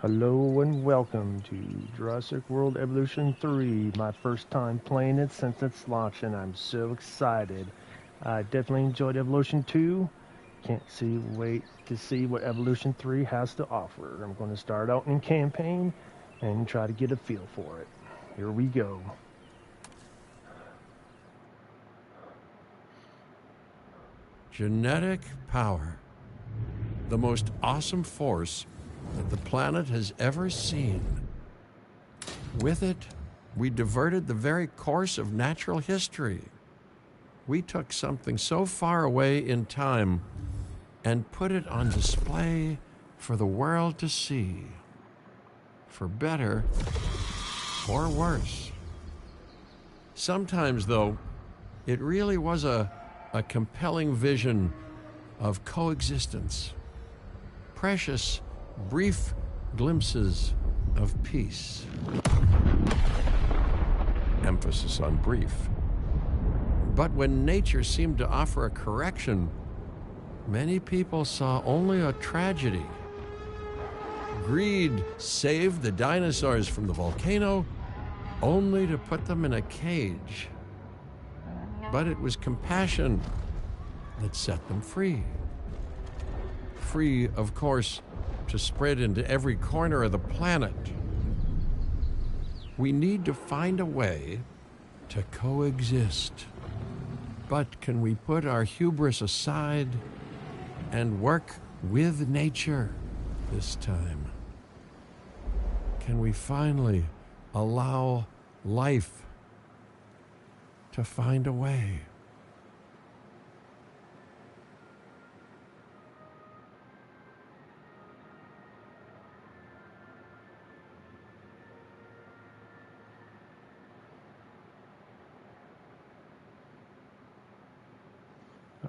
Hello and welcome to Jurassic World Evolution 3. My first time playing it since its launch, and I'm so excited. I definitely enjoyed Evolution 2. Wait to see what Evolution 3 has to offer. I'm going to start out in campaign and try to get a feel for it. Here we go. Genetic power. The most awesome force that the planet has ever seen. With it, we diverted the very course of natural history. We took something so far away in time and put it on display for the world to see. For better or worse. Sometimes, though, it really was a compelling vision of coexistence. Precious, brief glimpses of peace. Emphasis on brief. But when nature seemed to offer a correction, many people saw only a tragedy. Greed saved the dinosaurs from the volcano, only to put them in a cage. But it was compassion that set them free. Free, of course, to spread into every corner of the planet. We need to find a way to coexist. But can we put our hubris aside and work with nature this time? Can we finally allow life to find a way?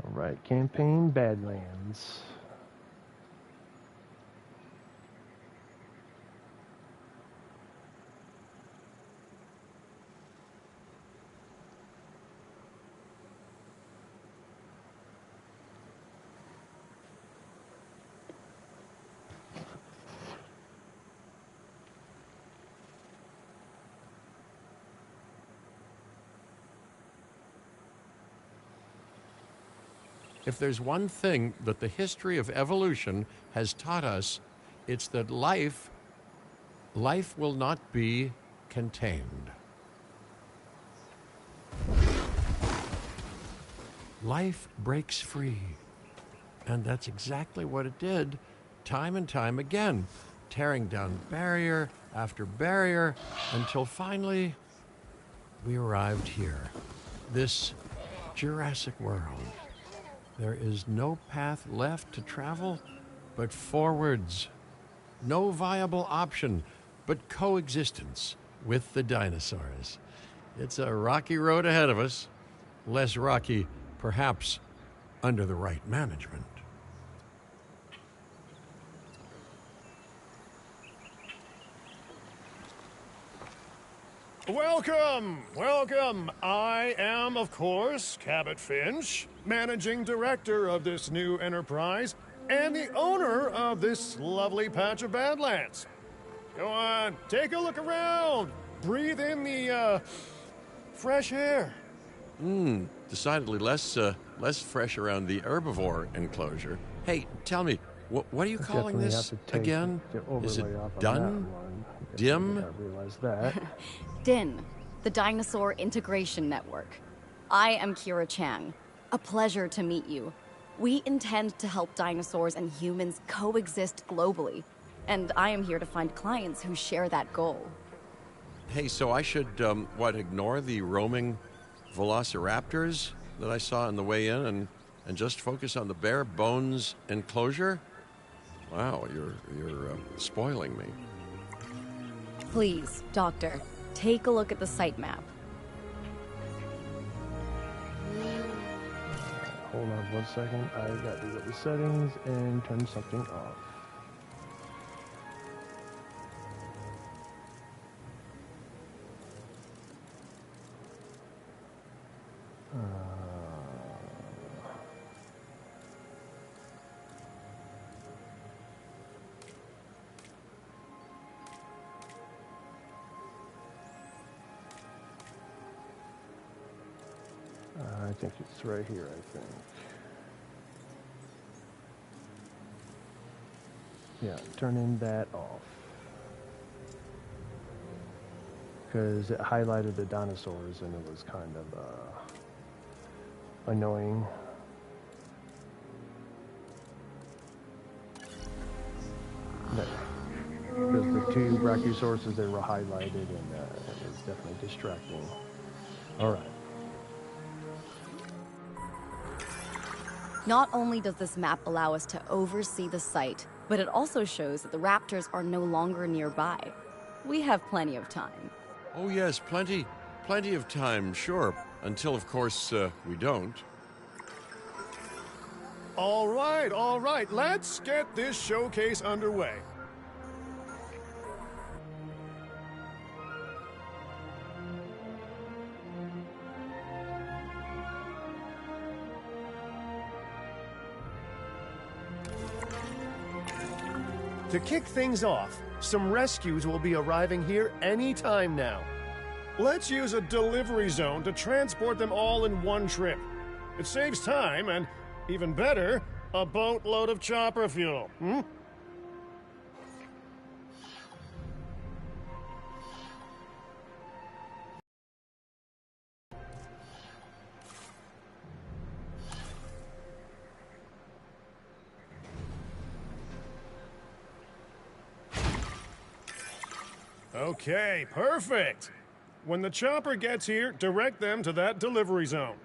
Alright, campaign Badlands. If there's one thing that the history of evolution has taught us, it's that life will not be contained. Life breaks free. And that's exactly what it did, time and time again, tearing down barrier after barrier, until finally we arrived here, this Jurassic world. There is no path left to travel but forwards. No viable option but coexistence with the dinosaurs. It's a rocky road ahead of us. Less rocky, perhaps, under the right management. Welcome, welcome. I am, of course, Cabot Finch, managing director of this new enterprise and the owner of this lovely patch of Badlands. Go on, take a look around. Breathe in the, fresh air. Decidedly less fresh around the herbivore enclosure. Hey, tell me, what are you calling Definitely this have to take again? the Is it overlay off on done? that one. I Dim? realize that. DIN, the Dinosaur Integration Network. I am Kira Chang. A pleasure to meet you. We intend to help dinosaurs and humans coexist globally, and I am here to find clients who share that goal. Hey, so I should, ignore the roaming velociraptors that I saw on the way in and just focus on the bare bones enclosure? Wow, you're spoiling me. Please, Doctor, take a look at the site map. Hold on 1 second. I got to go to settings and turn something off. I think it's right here, I think. Yeah, turning that off. Because it highlighted the dinosaurs and it was kind of annoying. Because the two brachiosaurus, they were highlighted and it was definitely distracting. Alright. Not only does this map allow us to oversee the site, but it also shows that the raptors are no longer nearby. We have plenty of time. Oh, yes, plenty of time, sure. Until, of course, we don't. All right, let's get this showcase underway. To kick things off, some rescues will be arriving here any time now. Let's use a delivery zone to transport them all in one trip. It saves time and, even better, a boatload of chopper fuel. Okay, perfect. When the chopper gets here, direct them to that delivery zone.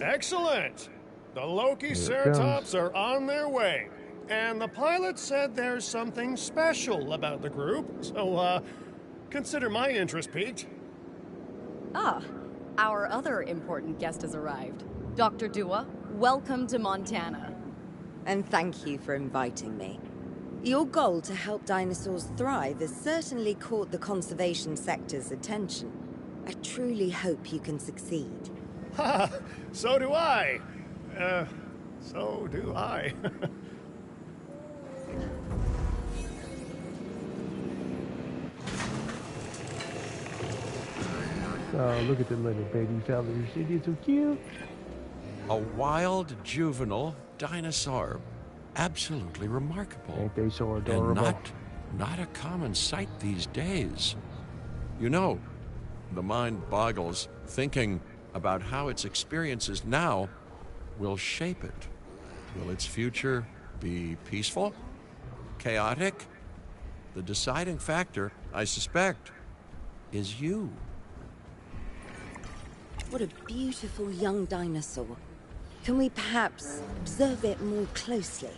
Excellent! The Loki-Ceratops are on their way. And the pilot said there's something special about the group, so, consider my interest piqued. Ah, our other important guest has arrived. Dr. Dua, welcome to Montana. And thank you for inviting me. Your goal to help dinosaurs thrive has certainly caught the conservation sector's attention. I truly hope you can succeed. Ha! So do I. So do I. Oh, look at the little baby fellas. They're so cute. A wild juvenile dinosaur. Absolutely remarkable. Ain't they so adorable? And not a common sight these days. You know, the mind boggles thinking about how its experiences now will shape it. Will its future be peaceful? Chaotic? The deciding factor, I suspect, is you. What a beautiful young dinosaur. Can we perhaps observe it more closely?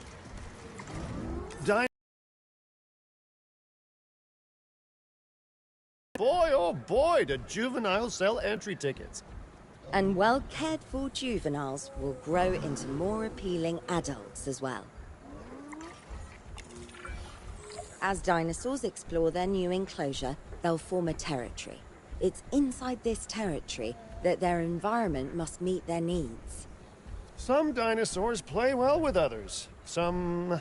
Boy, oh boy, do juveniles sell entry tickets. And well-cared-for juveniles will grow into more appealing adults as well. As dinosaurs explore their new enclosure, they'll form a territory. It's inside this territory that their environment must meet their needs. Some dinosaurs play well with others. Some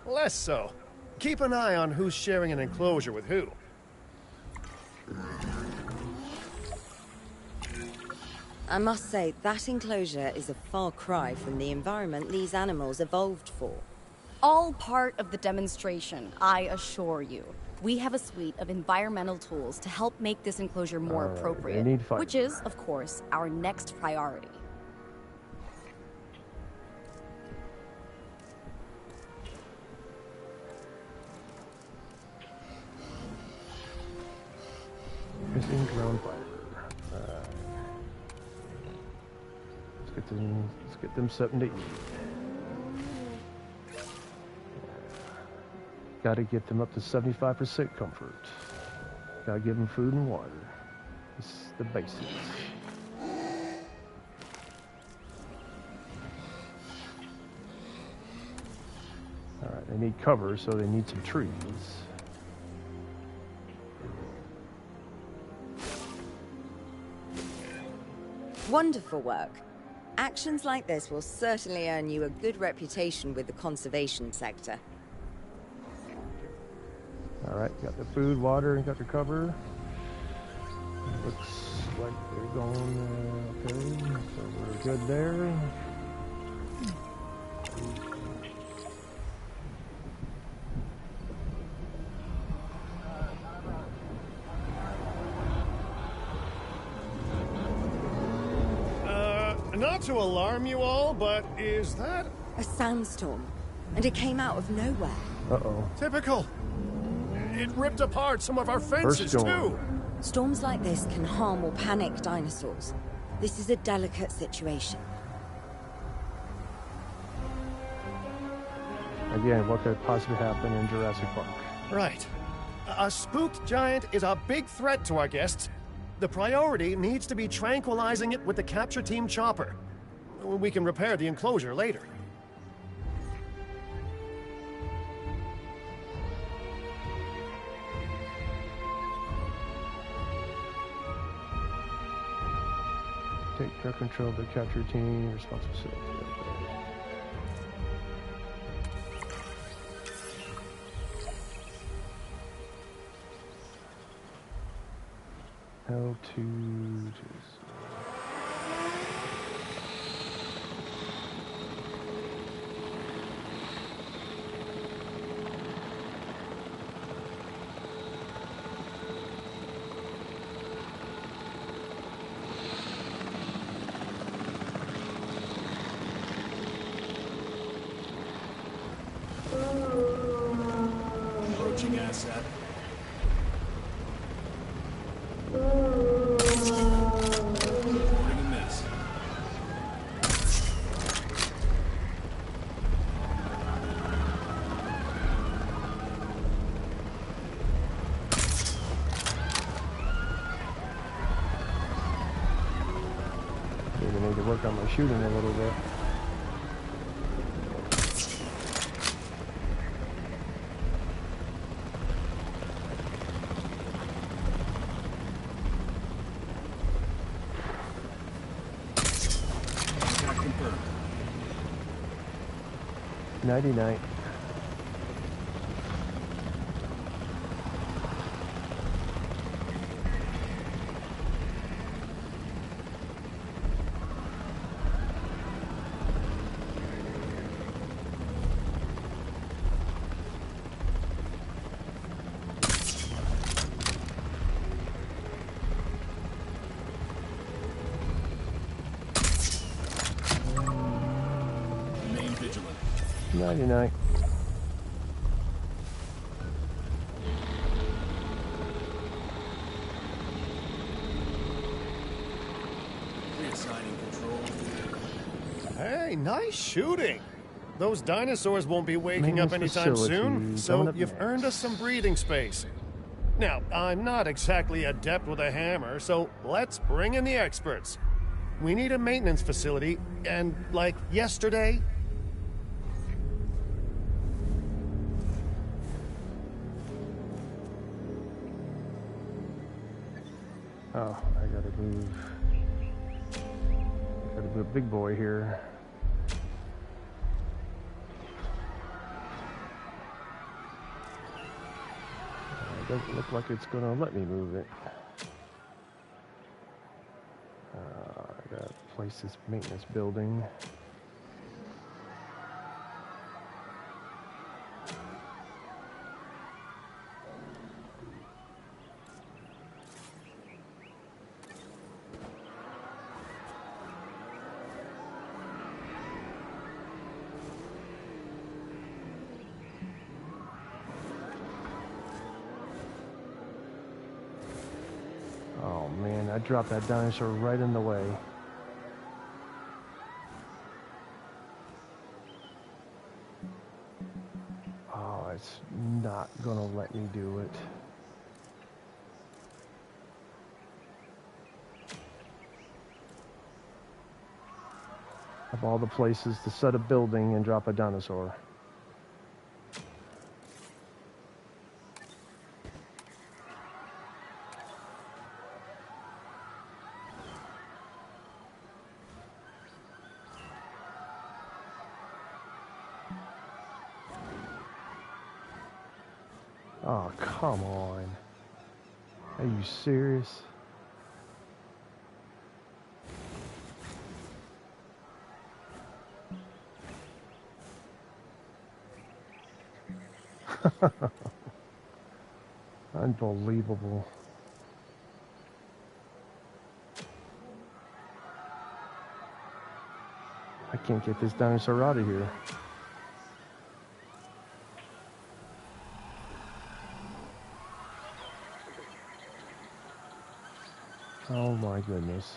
less so. Keep an eye on who's sharing an enclosure with who. I must say, that enclosure is a far cry from the environment these animals evolved for. All part of the demonstration, I assure you. We have a suite of environmental tools to help make this enclosure more appropriate, which is, of course, our next priority. Missing ground fiber. Let's get them something to eat. Gotta get them up to 75% comfort. Gotta give them food and water. This is the basics. They need cover, so they need some trees. Wonderful work. Actions like this will certainly earn you a good reputation with the conservation sector. Alright, got the food, water, and got the cover. Looks like they're going, okay, so we're good there. Not to alarm you all, but is that A sandstorm, and it came out of nowhere. Uh-oh. typical? It ripped apart some of our fences, storm. too. Storms like this can harm or panic dinosaurs. This is a delicate situation. Again, what could possibly happen in Jurassic Park? Right. A spooked giant is a big threat to our guests. The priority needs to be tranquilizing it with the capture team chopper. We can repair the enclosure later. Take direct control of the capture team, responsible. L2 just... Approaching asset. Maybe need to work on my shooting a little bit. Attack confirmed. 99. Remain vigilant. 99. Reassigning control. Hey, nice shooting. Those dinosaurs won't be waking up Maintenance anytime facility, soon, coming so up you've next. earned us some breathing space. Now, I'm not exactly adept with a hammer, so let's bring in the experts. We need a maintenance facility, and like yesterday, Oh, I gotta move. Gotta move big boy here. It doesn't look like it's gonna let me move it. I gotta place this maintenance building. Oh man, I dropped that dinosaur right in the way. Oh, it's not gonna let me do it. Of all the places to set a building and drop a dinosaur. Oh, come on. Are you serious? Unbelievable. I can't get this dinosaur out of here. Oh my goodness.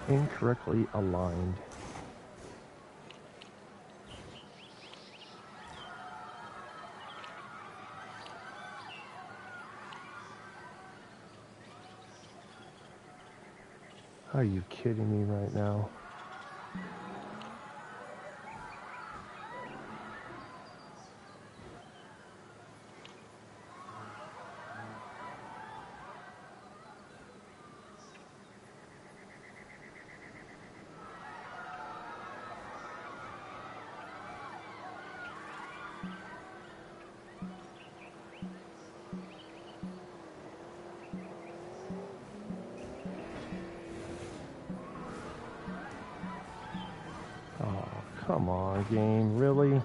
Incorrectly aligned. Are you kidding me right now? Oh, come on, game, really?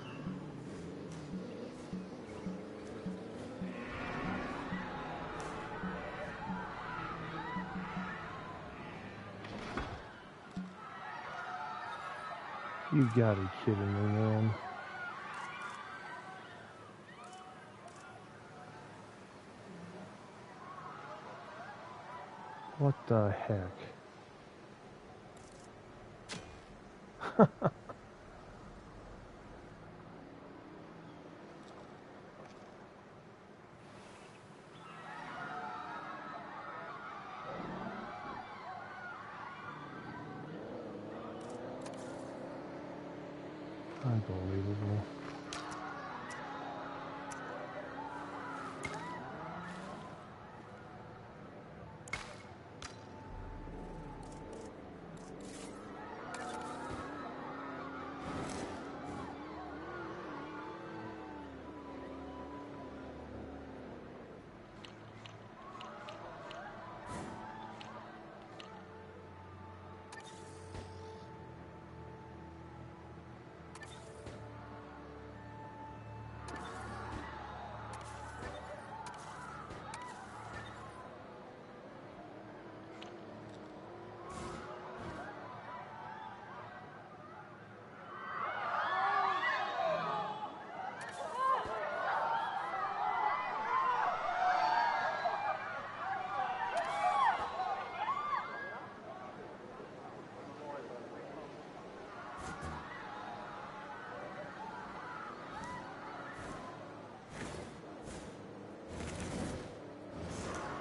You gotta be kidding me, man. What the heck? Unbelievable.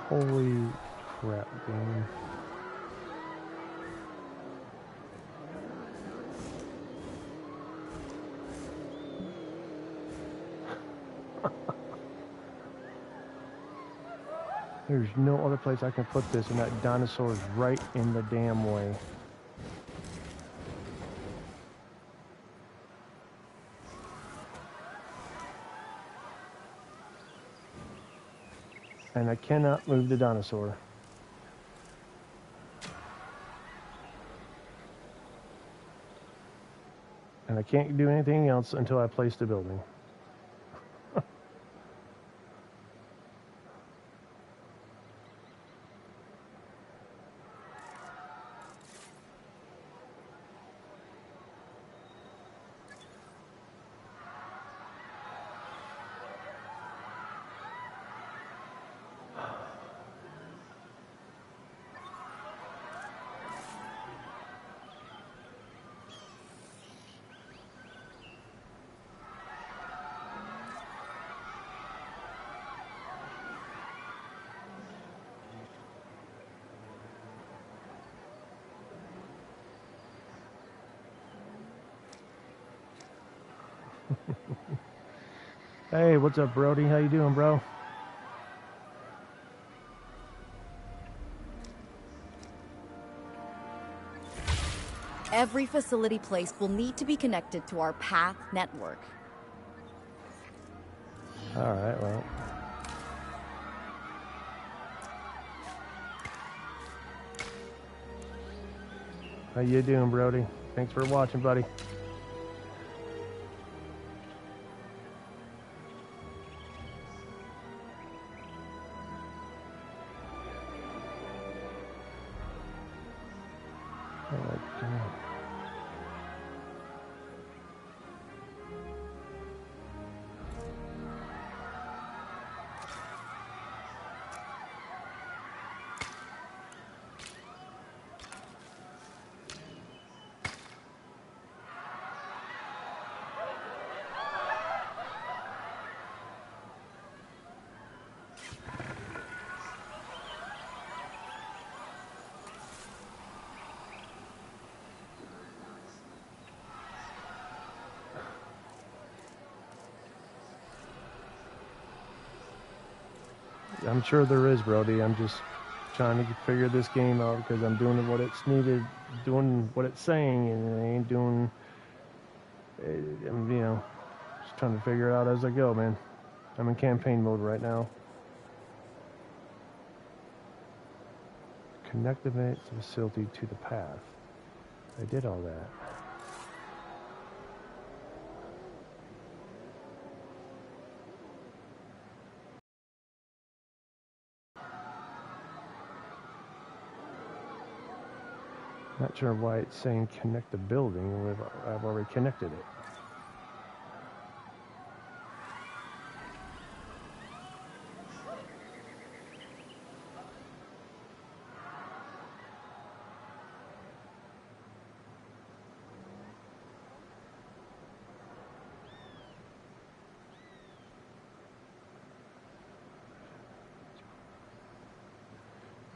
Holy crap, game. There's no other place I can put this, and that dinosaur is right in the damn way. And I cannot move the dinosaur. And I can't do anything else until I place the building. Hey, what's up, Brody? How you doing, bro? Every facility place will need to be connected to our path network. All right, well. How you doing, Brody? Thanks for watching, buddy. I'm sure there is, Brody. I'm just trying to figure this game out because I'm doing what it's needed, doing what it's saying, and I ain't doing. I'm, just trying to figure it out as I go, man. I'm in campaign mode right now. Connect the facility to the path. I did all that. Not sure why it's saying connect the building when I've already connected it.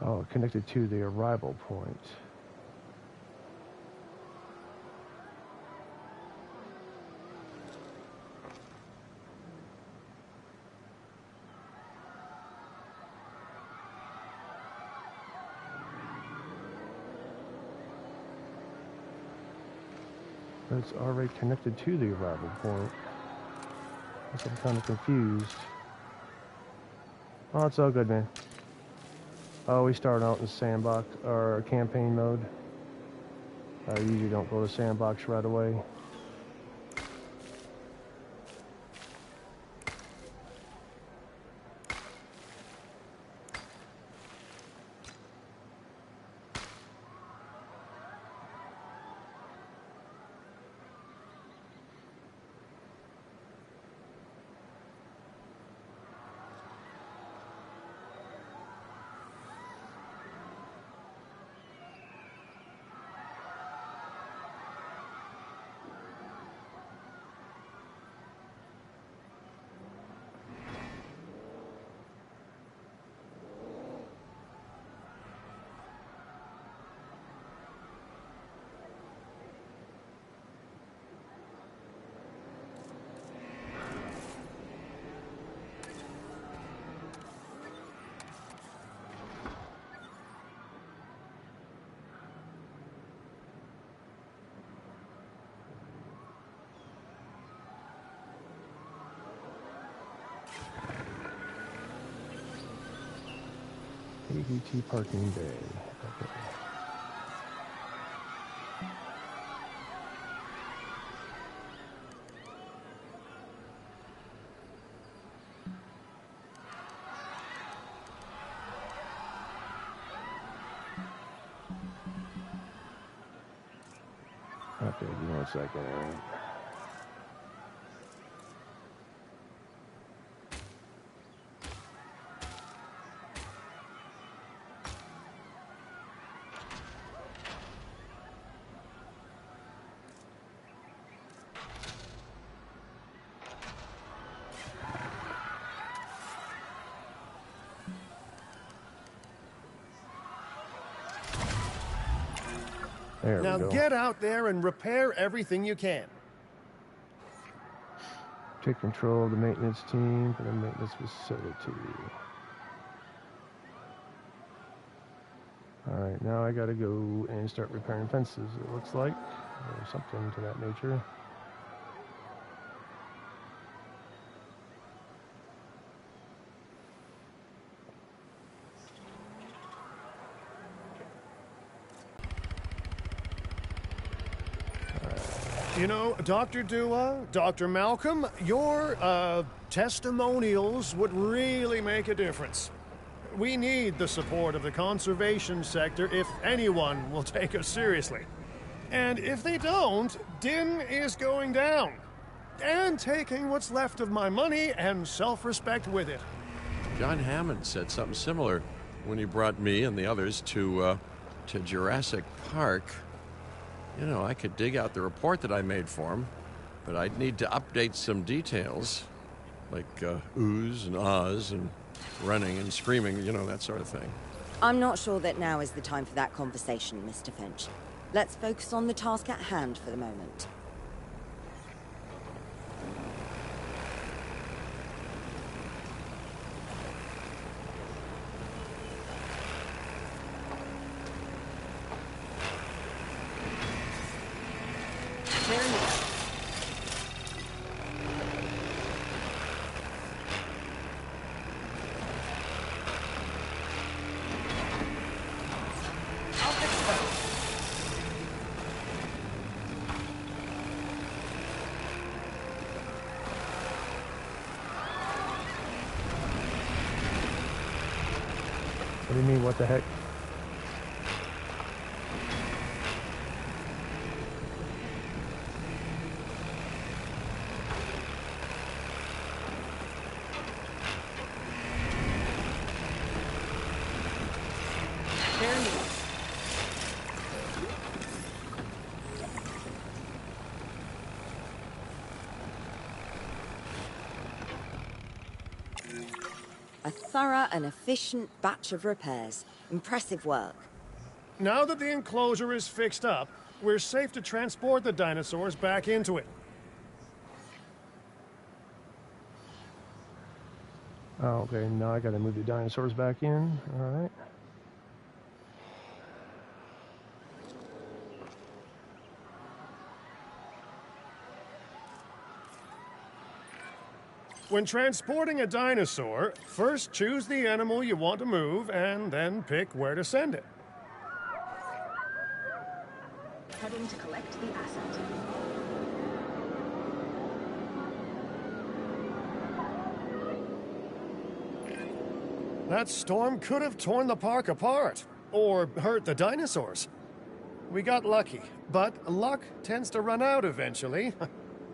Oh, connected to the arrival point. But it's already connected to the arrival point. I'm kind of confused. Oh, it's all good, man. Oh, we start out in sandbox or campaign mode. I usually don't go to sandbox right away. ADT parking bay. Okay. Okay, give me 1 second. There Now we go. get out there and repair everything you can. Take control of the maintenance team for the maintenance facility. Alright, now I gotta go and start repairing fences, it looks like. Or something to that nature. You know, Dr. Dua, Dr. Malcolm, your testimonials would really make a difference. We need the support of the conservation sector if anyone will take us seriously. And if they don't, Din is going down. And taking what's left of my money and self-respect with it. John Hammond said something similar when he brought me and the others to Jurassic Park. You know, I could dig out the report that I made for him, but I'd need to update some details, like oohs and ahs and running and screaming, you know, that sort of thing. I'm not sure that now is the time for that conversation, Mr. Finch. Let's focus on the task at hand for the moment. What do you mean, what the heck? A thorough and efficient batch of repairs. Impressive work. Now that the enclosure is fixed up, we're safe to transport the dinosaurs back into it. Oh, okay, now I gotta move the dinosaurs back in. Alright. When transporting a dinosaur, first choose the animal you want to move and then pick where to send it. Heading to collect the asset. That storm could have torn the park apart, or hurt the dinosaurs. We got lucky, but luck tends to run out eventually.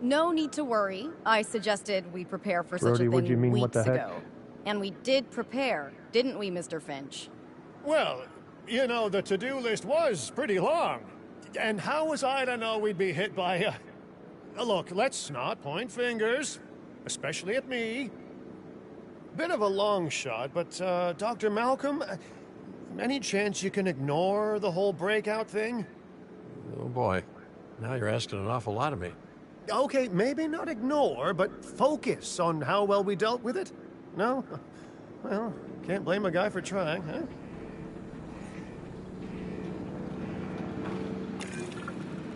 No need to worry. I suggested we prepare for Brody, such a what'd you thing mean, what weeks the heck? ago. And we did prepare, didn't we, Mr. Finch? Well, you know, the to-do list was pretty long. And how was I to know we'd be hit by look, let's not point fingers, especially at me. Bit of a long shot, but, Dr. Malcolm, any chance you can ignore the whole breakout thing? Oh boy, now you're asking an awful lot of me. Okay, maybe not ignore, but focus on how well we dealt with it? No? Well, can't blame a guy for trying, huh?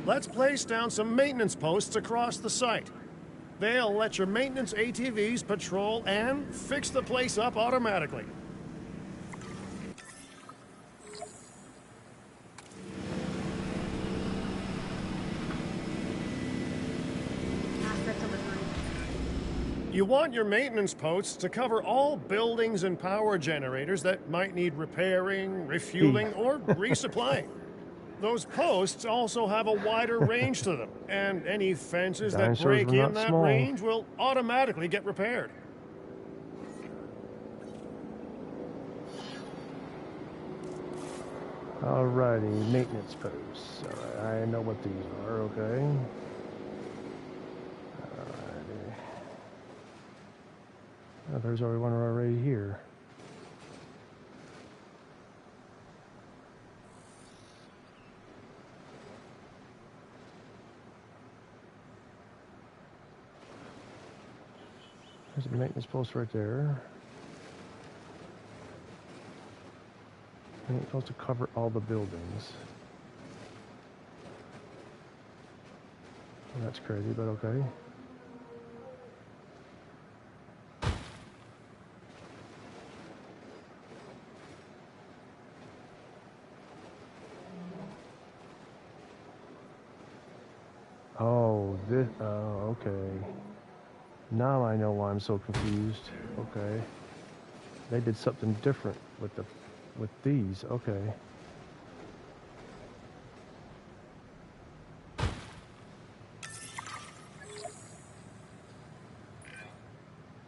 Let's place down some maintenance posts across the site. They'll let your maintenance ATVs patrol and fix the place up automatically. Asset delivery. You want your maintenance posts to cover all buildings and power generators that might need repairing, refueling, or resupplying. Those posts also have a wider range to them, and any fences that Dinosaurs break were in not that small. range will automatically get repaired. Alrighty, maintenance posts. Alright, I know what these are, okay. Alrighty. Oh, there's already one already here. There's a maintenance post right there. It ain't supposed to cover all the buildings. Well, that's crazy, but okay. Oh, this, oh, okay. Now I know why I'm so confused. Okay. They did something different with these. Okay.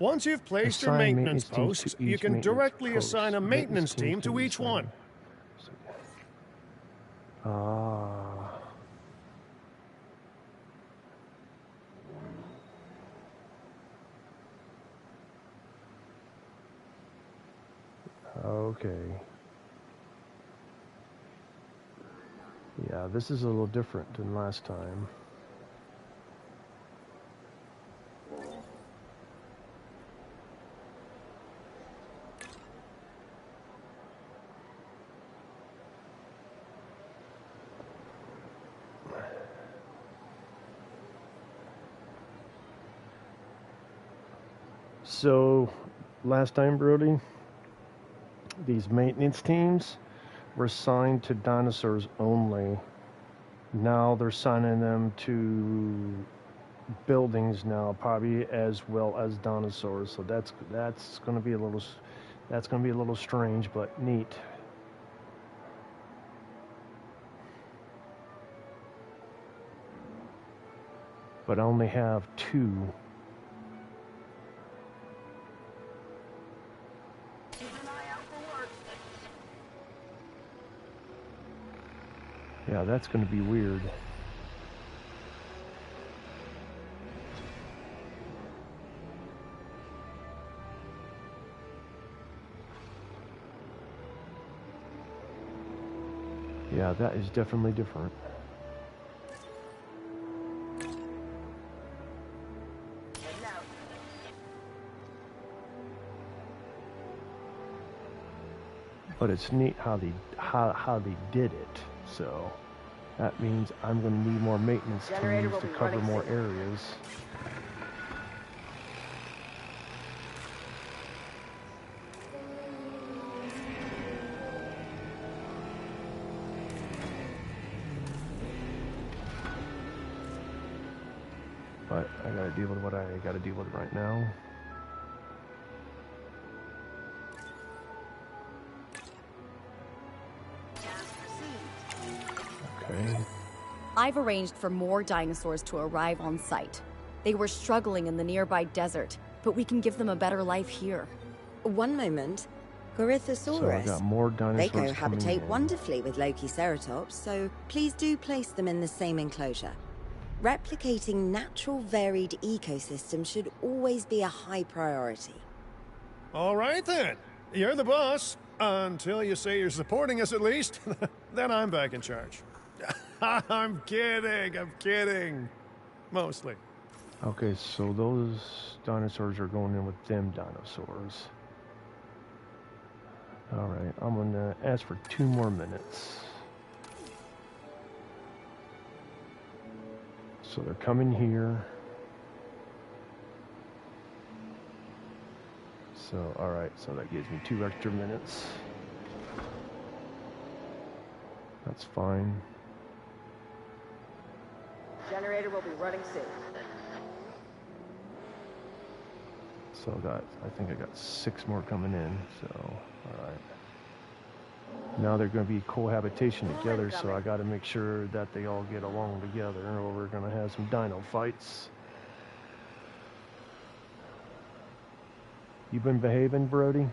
Once you've placed your Assign maintenance teams posts, to you each can maintenance directly post. assign a maintenance team to be each one. assigned. Ah. Okay. Yeah, this is a little different than last time. So, last time, Brody, these maintenance teams were assigned to dinosaurs only. Now they're assigning them to buildings now, probably as well as dinosaurs. So that's going to be a little strange, but neat. But I only have 2. Yeah, that's going to be weird. Yeah, that is definitely different. But it's neat how they did it. So that means I'm going to need more maintenance teams to cover more areas. But I gotta deal with what I gotta deal with right now. Okay. I've arranged for more dinosaurs to arrive on site. They were struggling in the nearby desert, but we can give them a better life here. One moment. So I Gorythosaurus. got more They dinosaurs coming cohabitate in. wonderfully with Lokiceratops, so please do place them in the same enclosure. Replicating natural varied ecosystems should always be a high priority. All right then. You're the boss. Until you say you're supporting us at least. Then I'm back in charge. I'm kidding. Mostly. Okay, so those dinosaurs are going in with them dinosaurs. Alright, I'm gonna ask for 2 more minutes. So they're coming here. So, alright, so that gives me 2 extra minutes. That's fine. Generator will be running soon. So I think I got 6 more coming in, so, alright. Now they're going to be cohabitation together, so I got to make sure that they all get along together, or we're going to have some dino fights. You been behaving, Brody?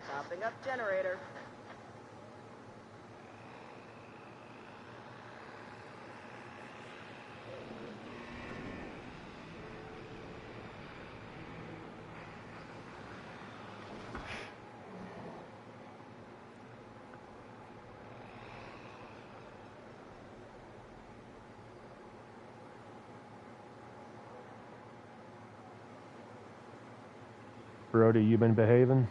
Topping up generator. Brody, you been behaving?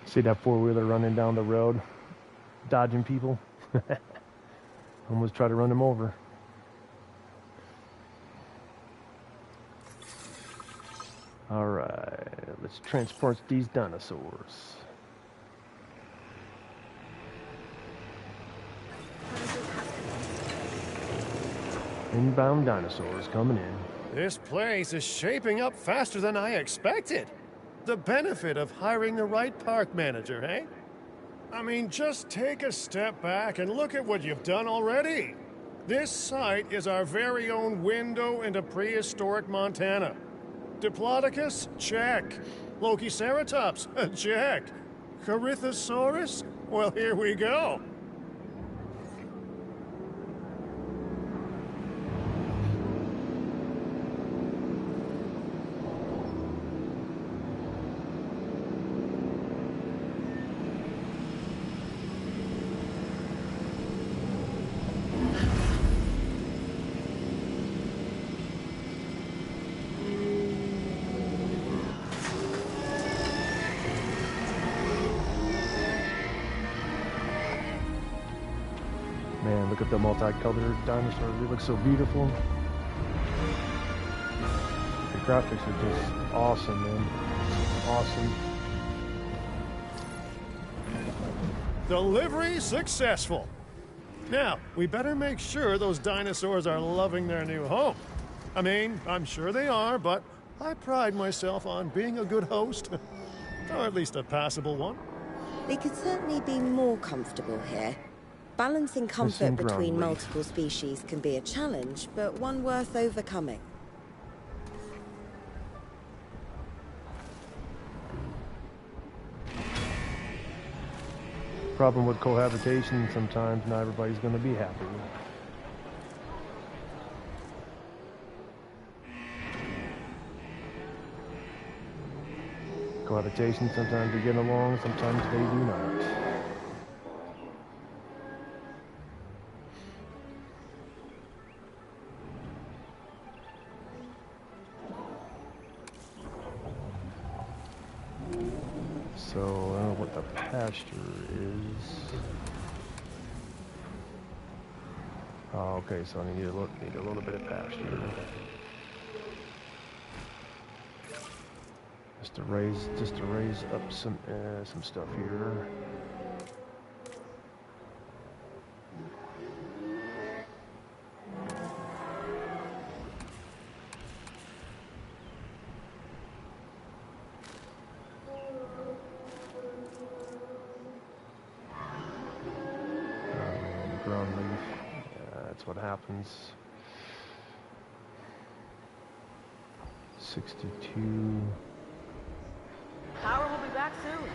See that four-wheeler running down the road, dodging people? Almost try to run him over. Alright, let's transport these dinosaurs. Inbound dinosaurs coming in. This place is shaping up faster than I expected. The benefit of hiring the right park manager, eh? I mean, just take a step back and look at what you've done already. This site is our very own window into prehistoric Montana. Diplodocus? Check. Lokiceratops? Check. Corythosaurus? Well, here we go. Man, look at the multicolored dinosaurs. They look so beautiful. The graphics are just awesome, man. Awesome. Delivery successful. Now, we better make sure those dinosaurs are loving their new home. I mean, I'm sure they are, but I pride myself on being a good host. Or at least a passable one. They could certainly be more comfortable here. Balancing comfort between multiple species can be a challenge, but one worth overcoming. Problem with cohabitation, sometimes not everybody's going to be happy. Cohabitation, sometimes they get along, sometimes they do not. So, I don't know what the pasture is. Oh, okay, so I need a little bit of pasture. Just to raise up some stuff here. Ground leaf. Yeah, that's what happens. 62. Power will be back soon.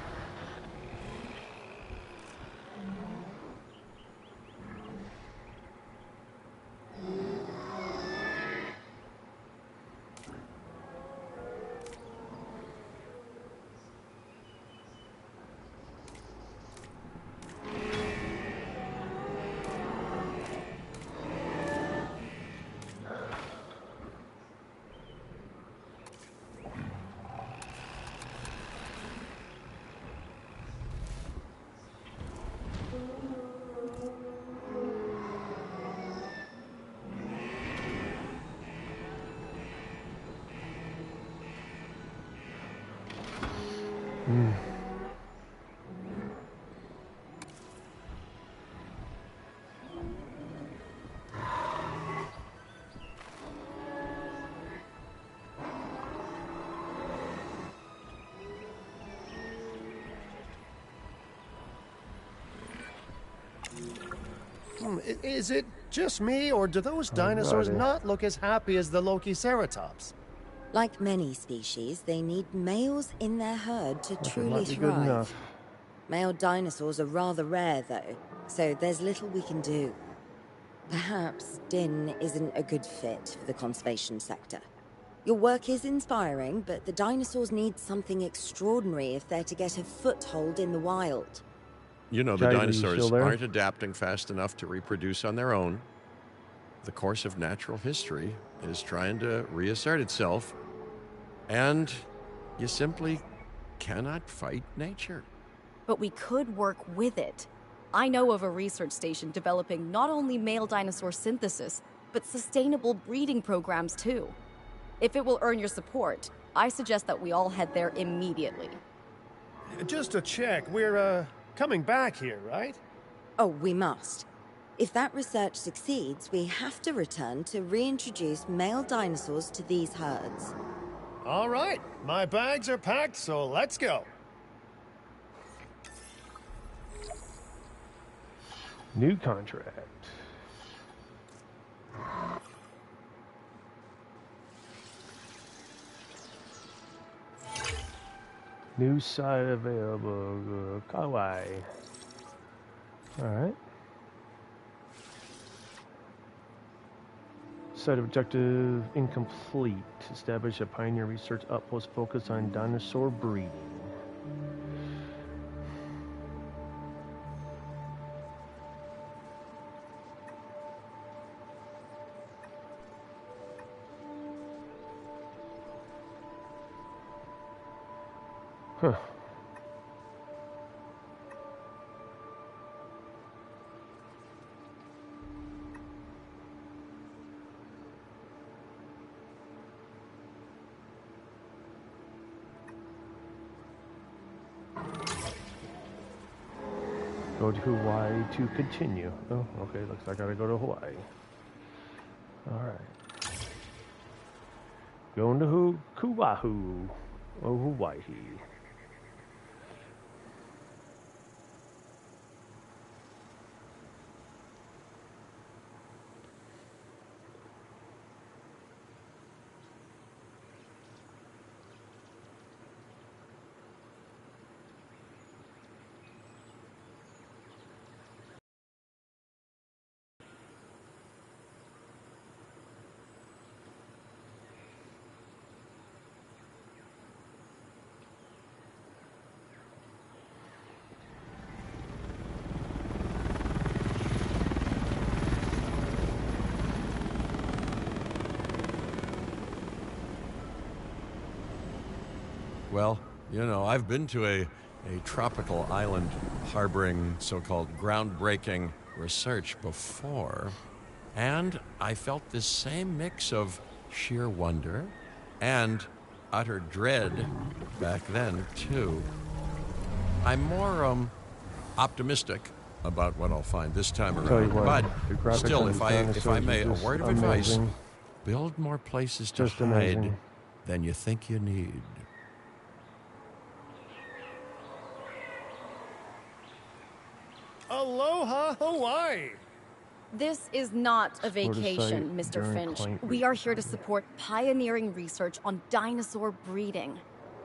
Is it just me, or do those dinosaurs not look as happy as the Lokiceratops? Like many species, they need males in their herd to truly thrive. Male dinosaurs are rather rare, though, so there's little we can do. Perhaps Din isn't a good fit for the conservation sector. Your work is inspiring, but the dinosaurs need something extraordinary if they're to get a foothold in the wild. You know, the Jai, are you dinosaurs still there? aren't adapting fast enough to reproduce on their own. The course of natural history is trying to reassert itself, and you simply cannot fight nature. But we could work with it. I know of a research station developing not only male dinosaur synthesis, but sustainable breeding programs too. If it will earn your support, I suggest that we all head there immediately. Just to check, we're, coming back here, right? Oh, we must. If that research succeeds, we have to return to reintroduce male dinosaurs to these herds. All right, my bags are packed, so let's go. New contract. New site available. Kauai. Alright. Site objective incomplete. Establish a pioneer research outpost focused on dinosaur breeding. Huh. Go to Hawaii to continue. Oh, okay, looks like I gotta go to Hawaii. Alright. Going to Kuahu. Oh, Hawaii. Well, you know, I've been to a tropical island harboring so-called groundbreaking research before, and I felt this same mix of sheer wonder and utter dread back then, too. I'm more optimistic about what I'll find this time Tell you around. what, the But graphics still, on if the I dinosaurs may, is a just word of advice, amazing. build more places to Just hide amazing. than you think you need. Aloha, Hawaii! This is not a Explore the vacation, site Mr. during Finch. client We are here to research. support pioneering research on dinosaur breeding.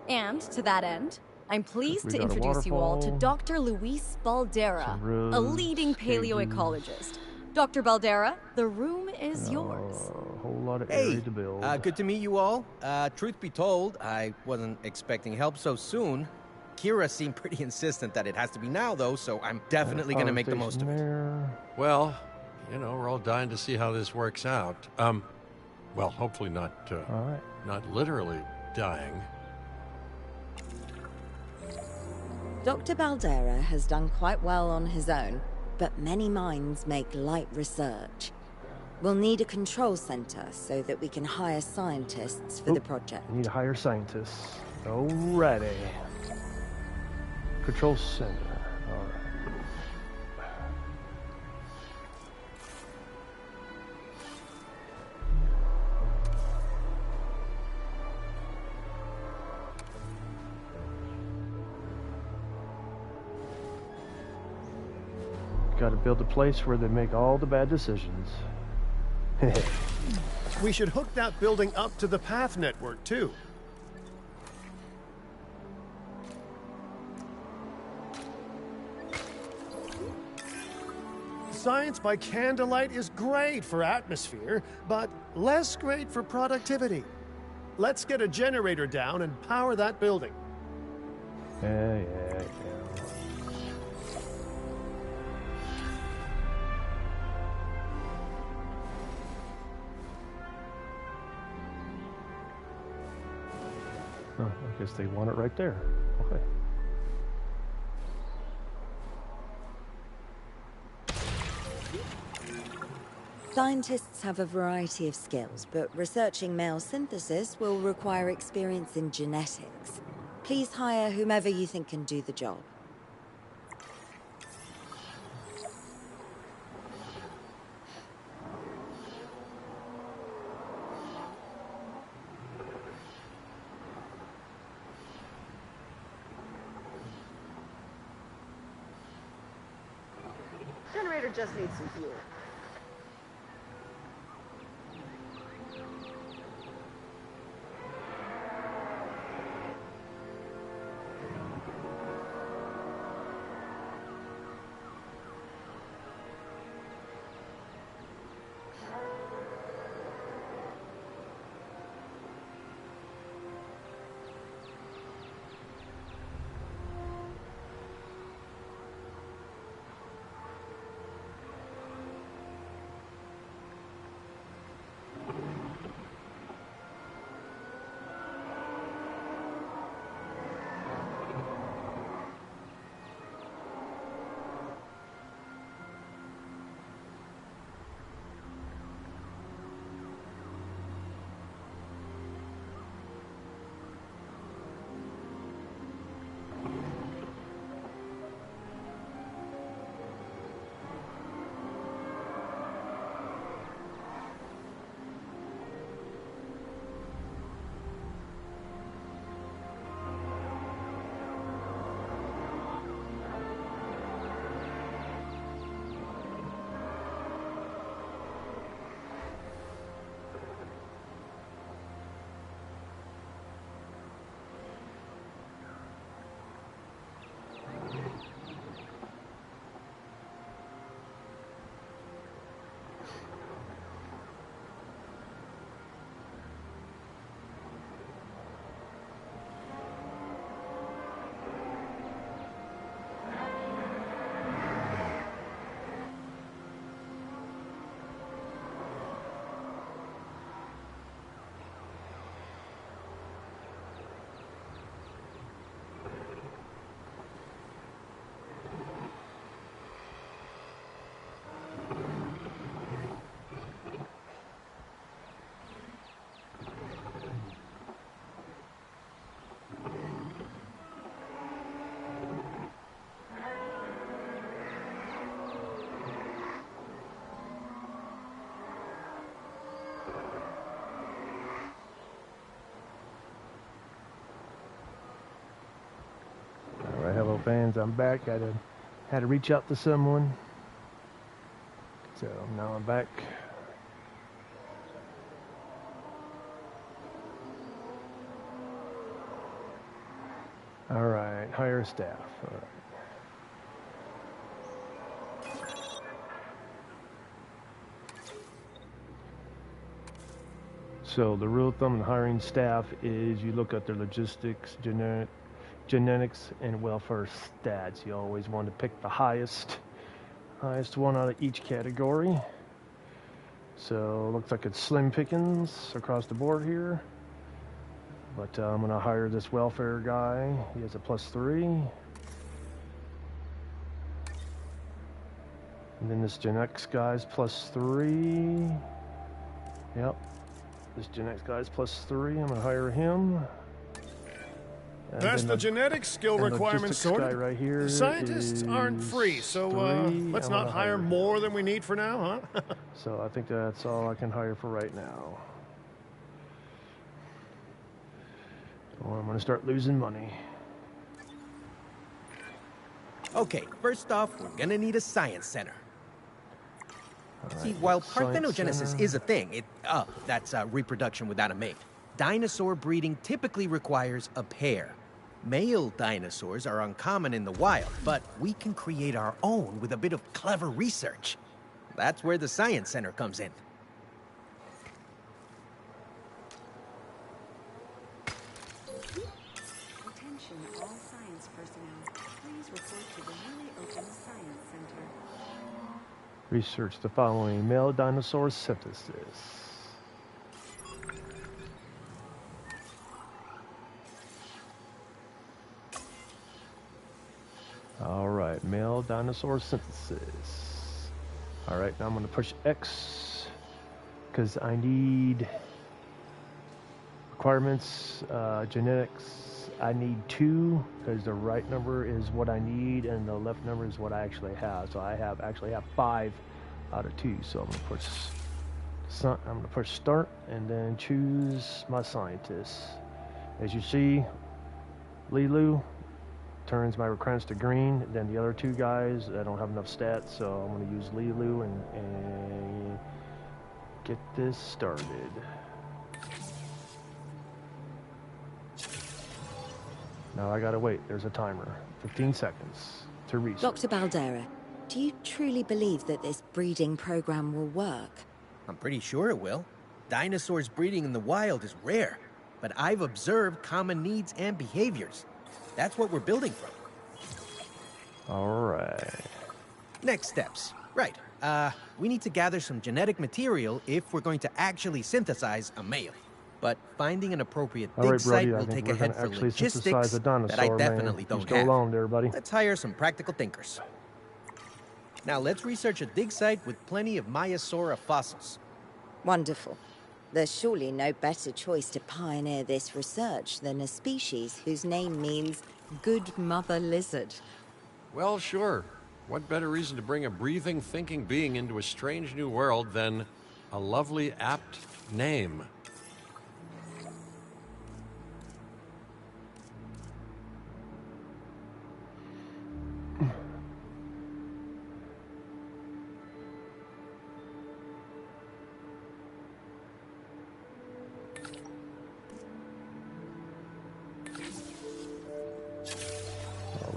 And to that end, I'm pleased We to got a introduce you all to waterfall, Dr. Luis Baldera, some a roads, leading stages. paleoecologist. Dr. Baldera, the room is yours. A whole lot of area Hey, to build. good to meet you all. Truth be told, I wasn't expecting help so soon. Kira seemed pretty insistent that it has to be now, though, so I'm definitely going to make the most of it. There. Well, you know, we're all dying to see how this works out. Well, hopefully not, All right. not literally dying. Dr. Baldera has done quite well on his own, but many minds make light research. We'll need a control center so that we can hire scientists for the project. I need to hire scientists. Alrighty. Control center. All right. Got to build a place where they make all the bad decisions. We should hook that building up to the path network, too. Science by candlelight is great for atmosphere, but less great for productivity. Let's get a generator down and power that building. Yeah. Oh, I guess they want it right there. Okay. Scientists have a variety of skills, but researching male synthesis will require experience in genetics. Please hire whomever you think can do the job. Generator just needs some fuel. Alright, hello fans, I'm back. Had to reach out to someone. So now I'm back. Alright, hire staff. All right. So the rule of thumb in hiring staff is you look at their logistics, genetics, and welfare stats. You always want to pick the highest one out of each category. So looks like it's slim pickings across the board here. But I'm going to hire this welfare guy. He has a +3. And then this genetics guy's +3. Yep. This genetics guy's +3. I'm going to hire him. And That's the genetic skill requirements sorted. Right here Scientists aren't free, so let's not hire more than we need for now, huh? So I think that's all I can hire for right now. Or I'm going to start losing money. Okay, first off, we're gonna need a science center. Right, See, while parthenogenesis center. is a thing, that's reproduction without a mate. Dinosaur breeding typically requires a pair. Male dinosaurs are uncommon in the wild, but we can create our own with a bit of clever research. That's where the Science Center comes in. Attention all science personnel. Please report to the newly opened Science Center. Research the following male dinosaur synthesis. Alright, male dinosaur synthesis. Alright, now I'm going to push X because I need requirements, genetics. I need 2 because the right number is what I need and the left number is what I actually have. So I actually have 5 out of 2. So I'm going to push start and then choose my scientist. As you see, Lilu turns my requirements to green. Then the other 2 guys, I don't have enough stats, so I'm going to use Lilu and get this started. Now I gotta wait. There's a timer. 15 seconds to research. Dr. Baldera, do you truly believe that this breeding program will work? I'm pretty sure it will. Dinosaurs breeding in the wild is rare, but I've observed common needs and behaviors. That's what we're building from. Alright. Next steps. Right. We need to gather some genetic material if we're going to actually synthesize a male. But finding an appropriate dig site will take a head for logistics that I definitely don't have. Alone there, buddy. Let's hire some practical thinkers. Now let's research a dig site with plenty of Maiasaura fossils. Wonderful. There's surely no better choice to pioneer this research than a species whose name means good mother lizard. Well, sure. What better reason to bring a breathing, thinking being into a strange new world than a lovely, apt name?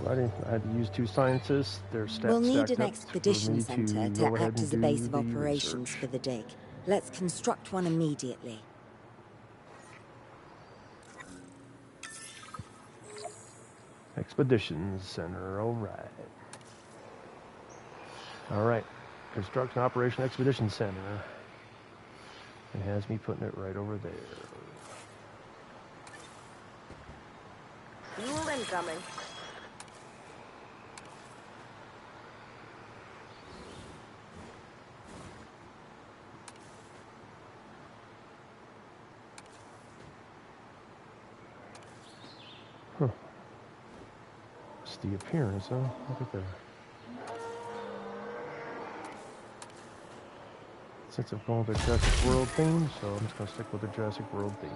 Alrighty, I had to use 2 scientists. Their stats We'll need stacked an up expedition for me center go to ahead act and as a do base of the operations research. for the dig. Let's construct one immediately. Expedition Center, alright. Alright, Construction Operation Expedition Center. It has me putting it right over there. Fuel incoming. Huh. It's the appearance, huh? Look at that. Since I'm going with the Jurassic World theme, so I'm just going to stick with the Jurassic World theme.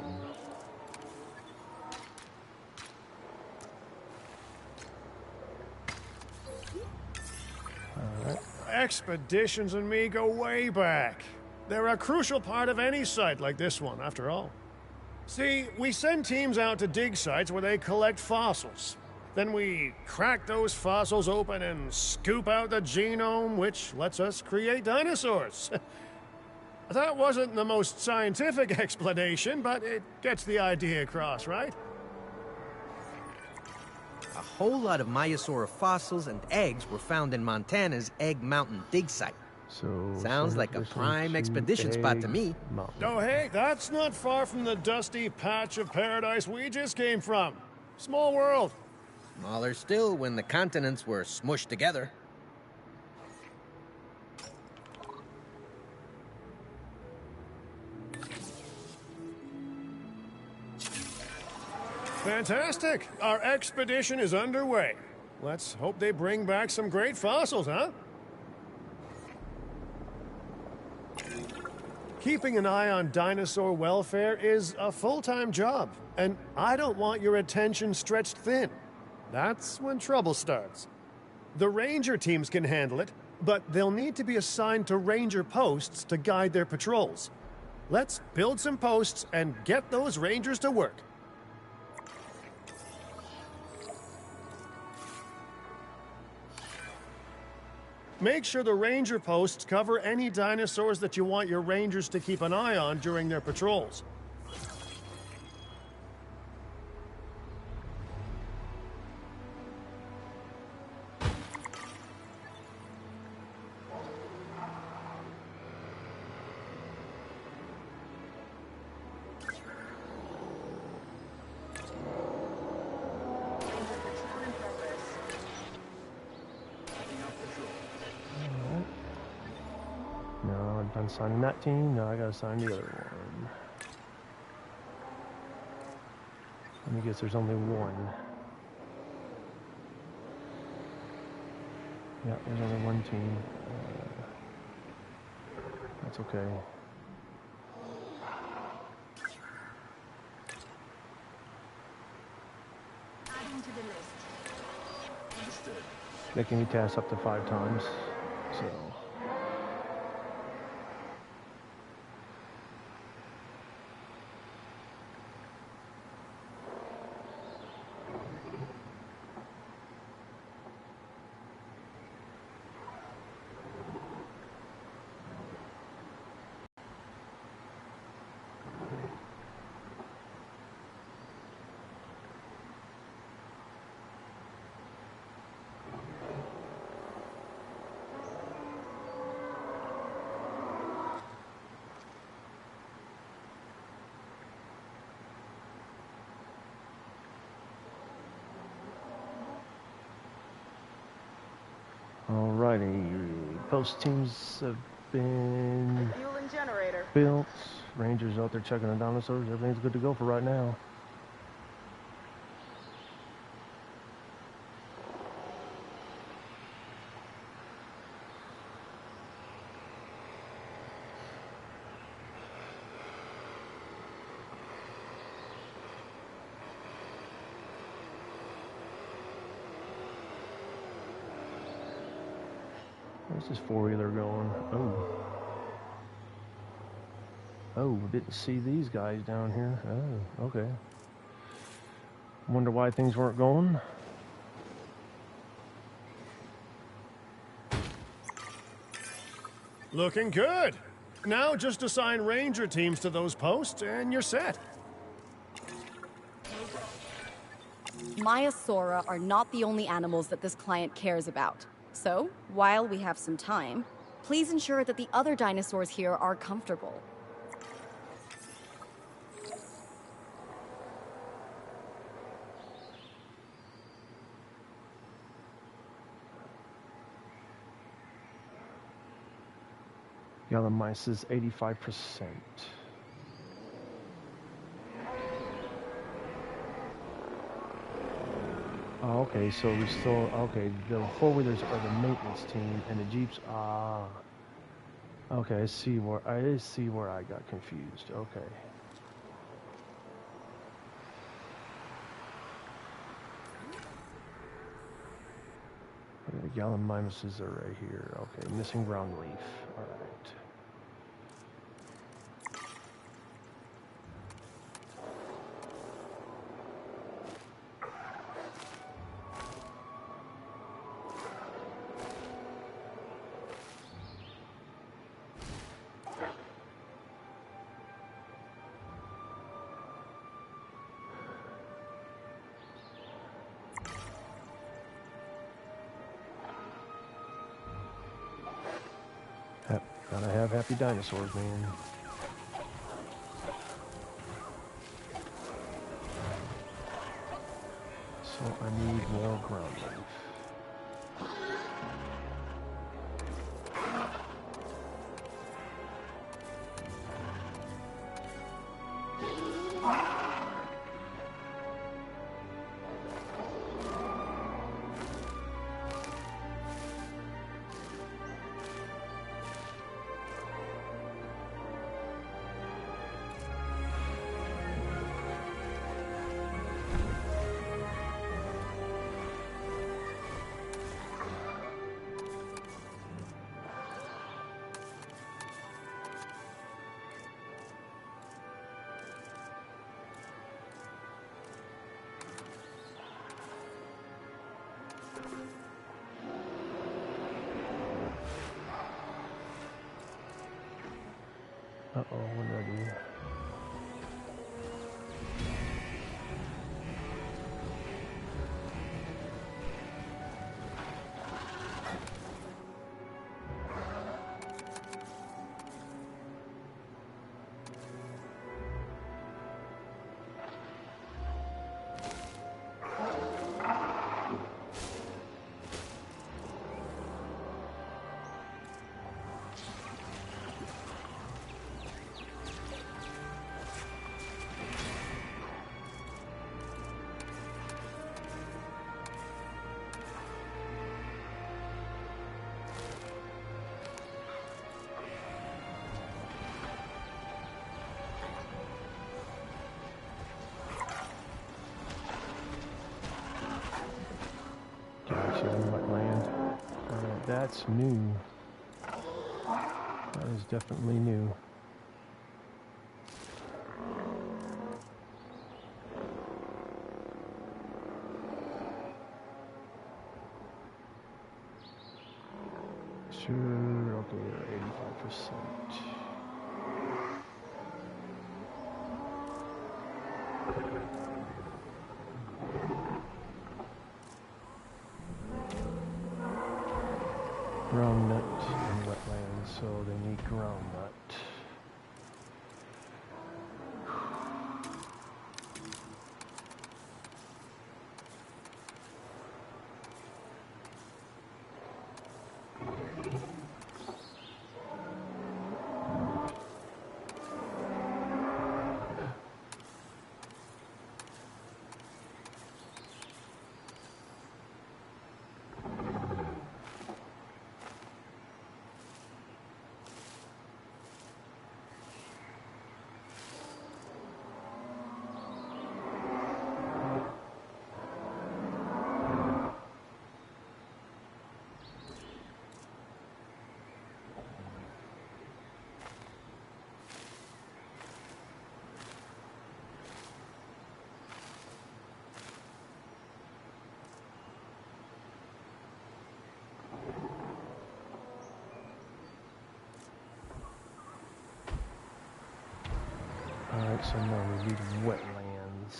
Alright. Expeditions and me go way back. They're a crucial part of any site like this one, after all. See, we send teams out to dig sites where they collect fossils. Then we crack those fossils open and scoop out the genome, which lets us create dinosaurs. That wasn't the most scientific explanation, but it gets the idea across, right? A whole lot of Maiasaura fossils and eggs were found in Montana's Egg Mountain dig site. So Sounds like a prime expedition spot to me. Mountain. Oh, hey, that's not far from the dusty patch of paradise we just came from. Small world. Smaller still when the continents were smushed together. Fantastic. Our expedition is underway. Let's hope they bring back some great fossils, huh? Keeping an eye on dinosaur welfare is a full-time job, and I don't want your attention stretched thin. That's when trouble starts. The ranger teams can handle it, but they'll need to be assigned to ranger posts to guide their patrols. Let's build some posts and get those rangers to work. Make sure the ranger posts cover any dinosaurs that you want your rangers to keep an eye on during their patrols. No, I'm done signing that team. Now I gotta sign the other one. Let me guess, there's only one. Yeah, there's only one team. That's okay. Adding to the list. Understood. Making me task up to 5 times. So. Alrighty, post teams have been Fuel and generator. built. Rangers out there checking the dinosaurs. Everything's good to go for right now. Where's this four-wheeler going? Oh, didn't see these guys down here. Oh, okay. Wonder why things weren't going. Looking good. Now just assign ranger teams to those posts and you're set. Maiasaura are not the only animals that this client cares about. So, while we have some time, please ensure that the other dinosaurs here are comfortable. Yellow is 85%. Oh, okay, so we still, okay, the four-wheelers are the maintenance team, and the Jeeps, okay, I see where I got confused, okay. The gallon minuses are right here, okay, missing ground leaf, all right. Gotta have happy dinosaurs, man. So I need more ground leaf. Uh-oh, what did I do? Wetland. Alright, that's new. That is definitely new. Sure, okay, 85%. Groundnut and wetlands, so they need groundnut. Alright, so now we need wetlands.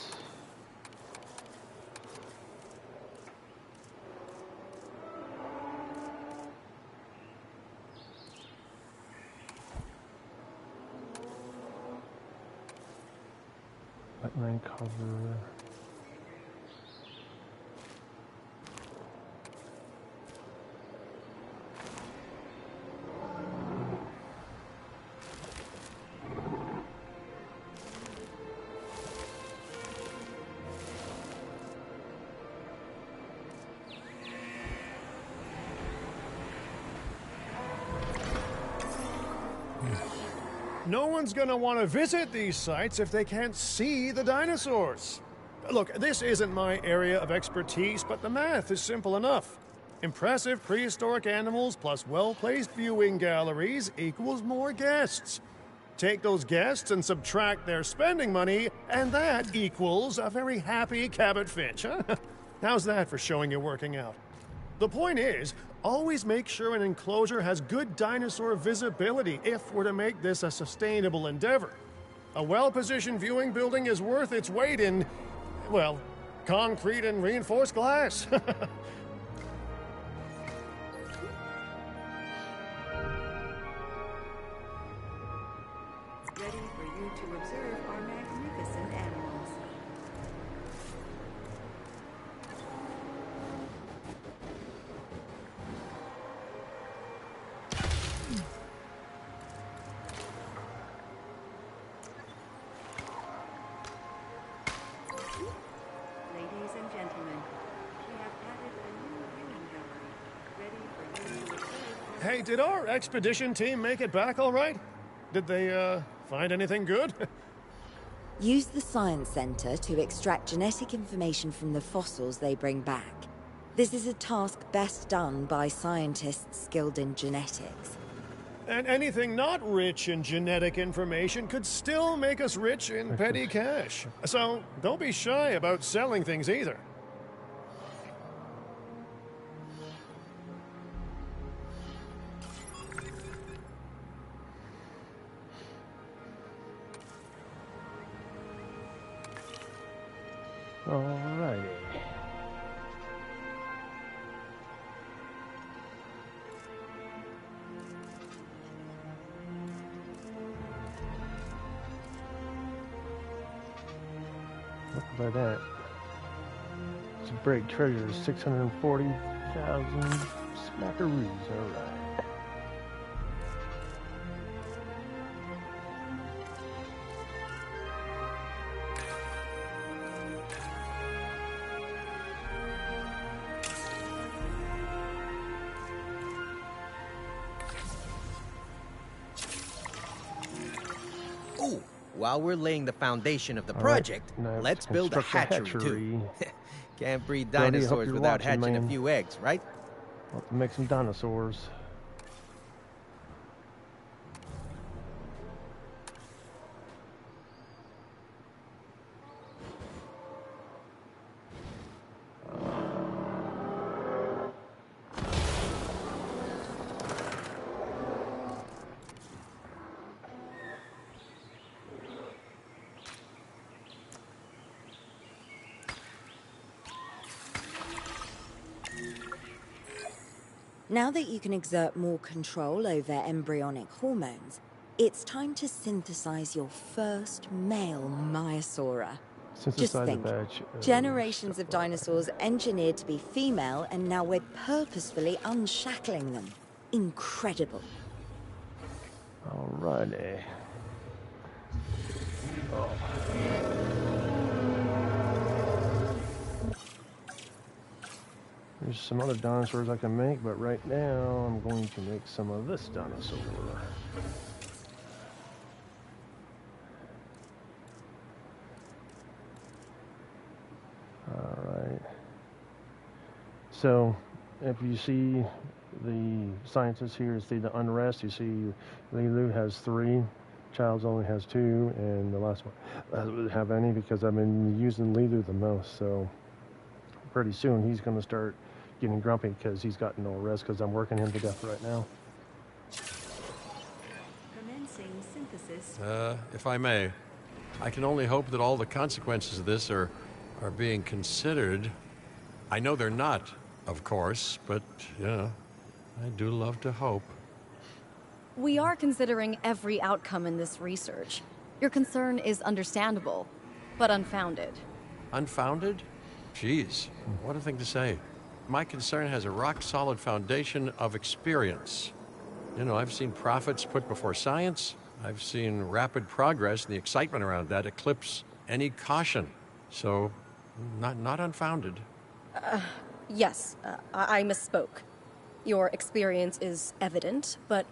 Wetland cover. No one's gonna want to visit these sites if they can't see the dinosaurs. Look, this isn't my area of expertise, but the math is simple enough. Impressive prehistoric animals plus well-placed viewing galleries equals more guests. Take those guests and subtract their spending money, and that equals a very happy Cabot Finch, huh? How's that for showing you working out? The point is, always make sure an enclosure has good dinosaur visibility if we're to make this a sustainable endeavor. A well-positioned viewing building is worth its weight in, well, concrete and reinforced glass. Ready for you to observe our magnificent animals. Ladies and gentlemen, we have added a new viewing gallery. Ready for you to observe our Hey, did our expedition team make it back all right? Did they, find anything good? Use the Science Center to extract genetic information from the fossils they bring back. This is a task best done by scientists skilled in genetics. And anything not rich in genetic information could still make us rich in petty cash. So don't be shy about selling things either. Alrighty. Look at that. To break treasure, 640,000 smackaroos. Alright. Ooh, while we're laying the foundation of the project, let's build a hatchery too. Can't breed dinosaurs without hatching a few eggs, right? We'll have to make some dinosaurs. Now that you can exert more control over embryonic hormones, it's time to synthesize your first male Maiasaura. Just think, generations of dinosaurs engineered to be female, and now we're purposefully unshackling them. Incredible. Alrighty. Oh. There's some other dinosaurs I can make, but right now I'm going to make some of this dinosaur. Alright. So, if you see the scientists here, see the unrest, you see Lilu has 3, Childs only has 2, and the last one doesn't have any because I've been using Lilu the most, so pretty soon he's going to start getting grumpy because he's got no rest because I'm working him to death right now. Commencing synthesis. If I may, I can only hope that all the consequences of this are being considered. I know they're not, of course, but, you know, I do love to hope. We are considering every outcome in this research. Your concern is understandable, but unfounded. Unfounded? Jeez, what a thing to say. My concern has a rock-solid foundation of experience. You know, I've seen profits put before science. I've seen rapid progress, and the excitement around that eclipse any caution. So, not unfounded. Yes, I misspoke. Your experience is evident, but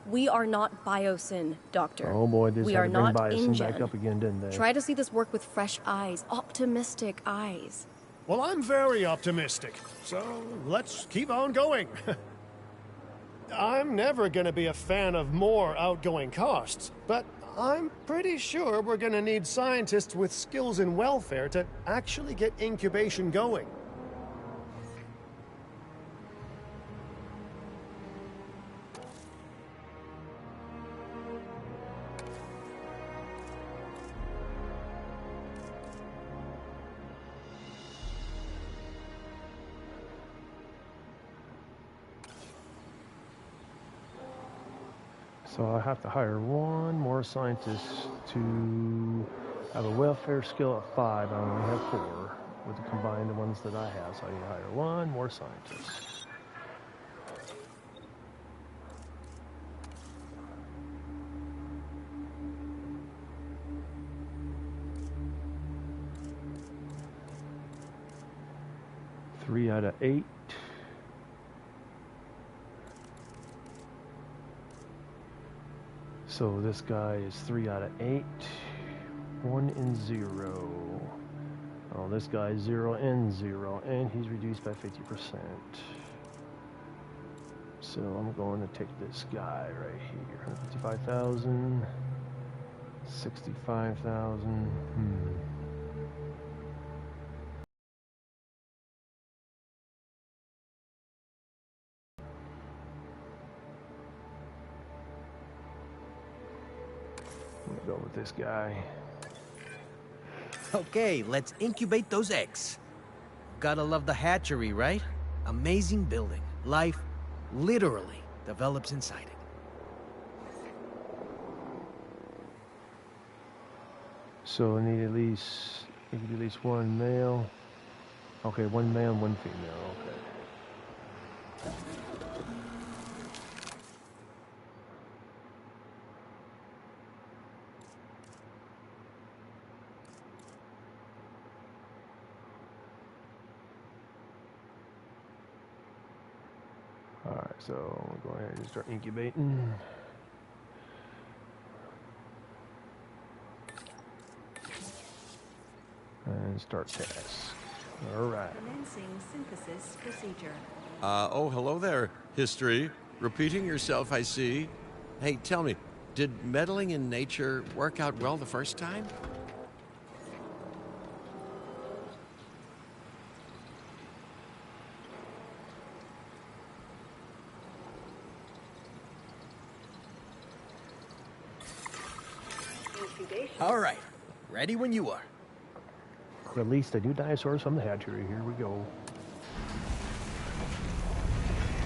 we are not Biosyn, Doctor. Oh boy, this we had are to bring not Biosyn InGen. back up again, didn't they? Try to see this work with fresh eyes, optimistic eyes. Well, I'm very optimistic, so let's keep on going. I'm never going to be a fan of more outgoing costs, but I'm pretty sure we're going to need scientists with skills in welfare to actually get incubation going. So I have to hire one more scientist to have a welfare skill of 5. I only have 4 with the combined ones that I have. So I need to hire one more scientist. Three out of 8. So this guy is 3 out of 8, 1 and 0. Oh, this guy is 0 and 0, and he's reduced by 50%. So I'm going to take this guy right here, 155,000, 65,000. I'm gonna go with this guy. Okay, let's incubate those eggs. Gotta love the hatchery, right? Amazing building. Life literally develops inside it. So I need at least one male. Okay, one male and one female. Okay. Alright, so we'll go ahead and start incubating. And start task. Alright. Commencing synthesis procedure. Oh, hello there, history. Repeating yourself, I see. Hey, tell me, did meddling in nature work out well the first time? All right, ready when you are. Release the new dinosaurs from the hatchery. Here we go.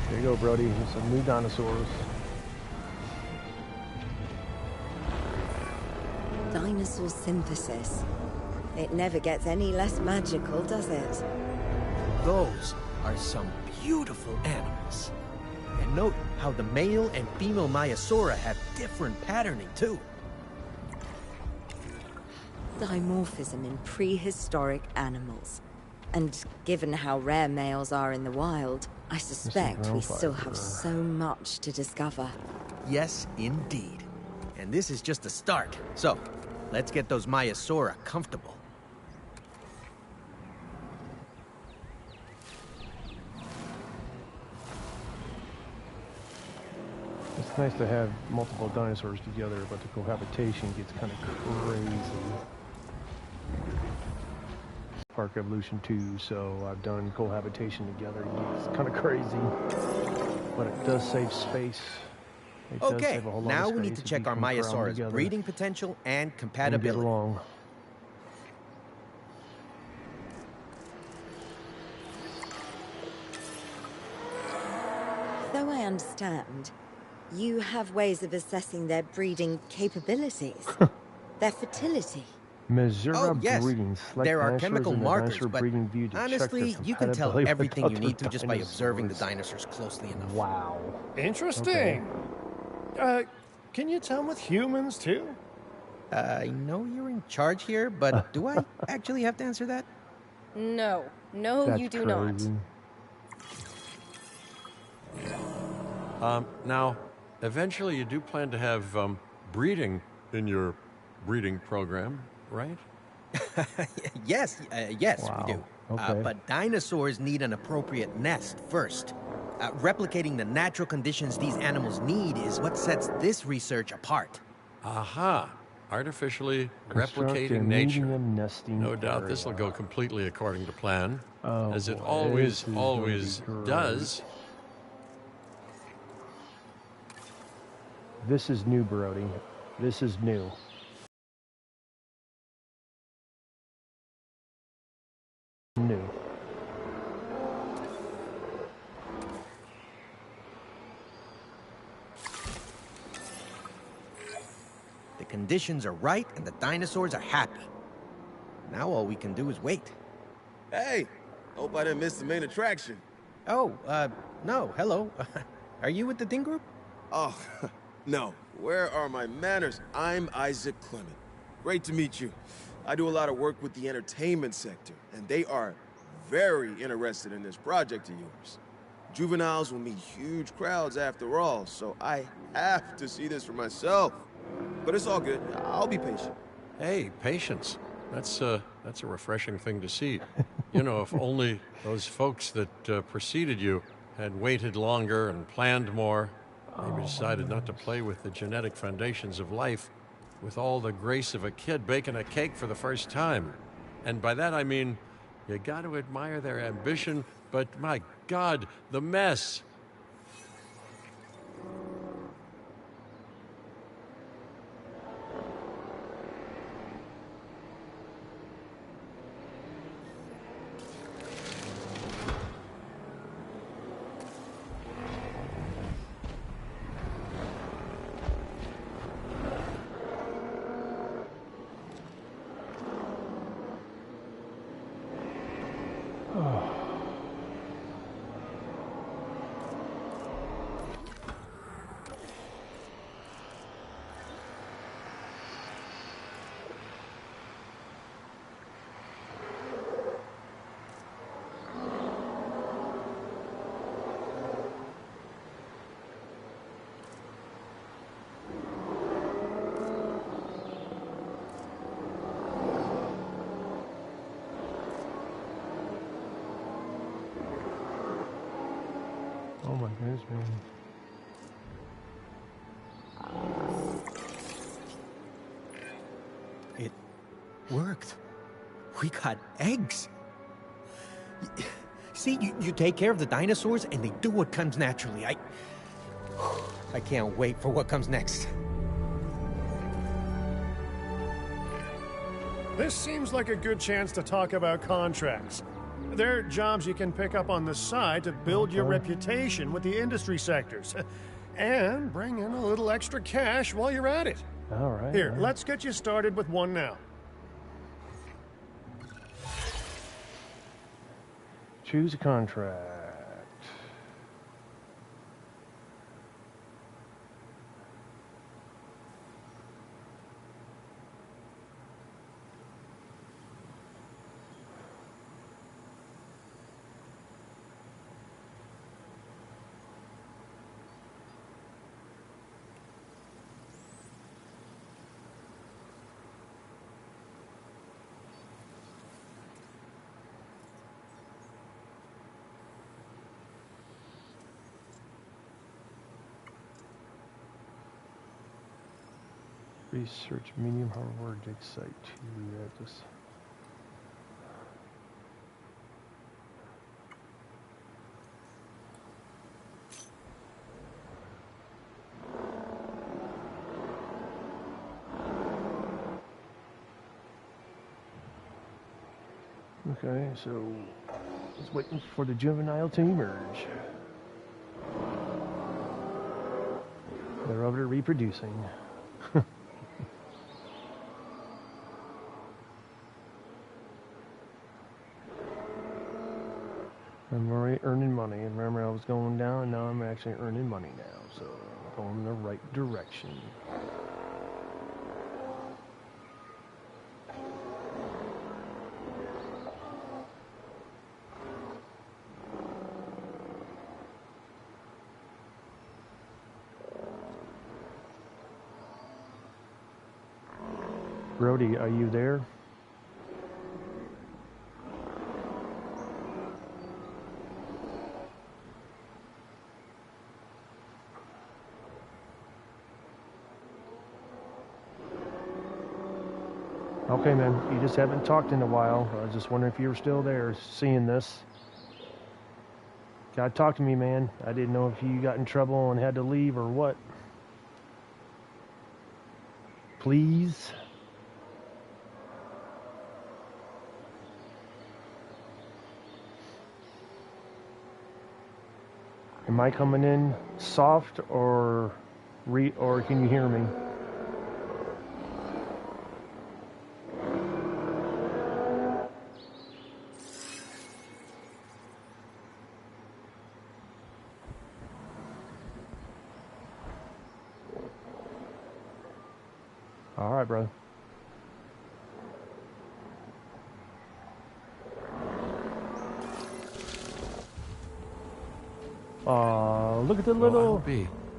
There you go, Brody. Some new dinosaurs. Dinosaur synthesis. It never gets any less magical, does it? Those are some beautiful animals. And note how the male and female Maiasaura have different patterning, too. Dimorphism in prehistoric animals. And given how rare males are in the wild, I suspect we still have so much to discover. Yes, indeed. And this is just the start. So, let's get those Maiasaura comfortable. It's nice to have multiple dinosaurs together, but the cohabitation gets kind of crazy. Park Evolution 2, so I've done cohabitation together. It's kind of crazy, but it does save space. It does Okay, save a whole lot now of we need space to if check you our can crowd them Maiasaura's together breeding potential and and compatibility. get along. Though I understand, you have ways of assessing their breeding capabilities, their fertility. Missouri Oh, yes. breeding. Select There are dinosaurs chemical in the markers, dinosaur but breeding view to honestly, check their you can tell compatibility with everything you other need to just by observing the dinosaurs. dinosaurs closely enough. Wow. Interesting. Can you tell with humans too? I know you're in charge here, but do I actually have to answer that? No, no, That's you do crazy. Now, eventually you do plan to have breeding in your breeding program, right? Yes, yes, Wow. we do. Okay. But dinosaurs need an appropriate nest first. Replicating the natural conditions these animals need is what sets this research apart. Aha! Artificially Construct a replicating nature. medium nesting No doubt area. this will go completely according to plan, Oh, as it boy, always, this is always gonna be does. great. This is new, Brody. This is new. New. The conditions are right and the dinosaurs are happy. Now all we can do is wait. Hey, hope I didn't miss the main attraction. Oh, no, hello. Are you with the Ding Group? Oh, no. Where are my manners? I'm Isaac Clement. Great to meet you. I do a lot of work with the entertainment sector, and they are very interested in this project of yours. Juveniles will meet huge crowds after all, so I have to see this for myself. But it's all good. I'll be patient. Hey, patience. That's a refreshing thing to see. You know, if only those folks that preceded you had waited longer and planned more, maybe decided not to play with the genetic foundations of life with all the grace of a kid baking a cake for the first time. And by that I mean, you got to admire their ambition, but my God, the mess. There's me. It worked. We got eggs. See, you take care of the dinosaurs and they do what comes naturally. I can't wait for what comes next. This seems like a good chance to talk about contracts. They're jobs you can pick up on the side to build your reputation with the industry sectors. And bring in a little extra cash while you're at it. All right. Here, let's get you started with one now. Choose a contract. Research medium hardware dig site 2 address. Okay, so it's waiting for the juvenile to emerge. They're over there reproducing. I'm already earning money. And remember, I was going down, and now I'm actually earning money now. So I'm going in the right direction. Brody, are you there? Okay, man, you just haven't talked in a while. I was just wondering if you were still there seeing this. Gotta talk to me, man. I didn't know if you got in trouble and had to leave or what. Please? Am I coming in soft or can you hear me? All right, bro. Look at the little.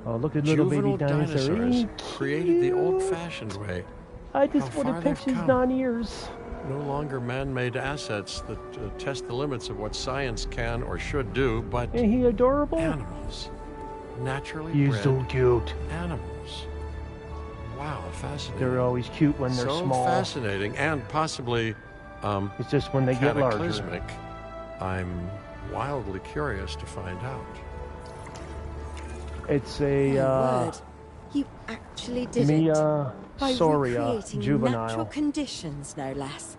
Look at little baby dinosaurs. Created the old-fashioned way. I just want to pinch his non-ears. No longer man-made assets that test the limits of what science can or should do, but ain't he adorable? Animals, naturally He's bred so cute. Animals. Wow, fascinating. They're always cute when they're so small. So fascinating, and possibly it's just when they get larger. Cataclysmic. I'm wildly curious to find out. It's a word. You actually did Mia by Soria recreating juvenile. Natural conditions, no less.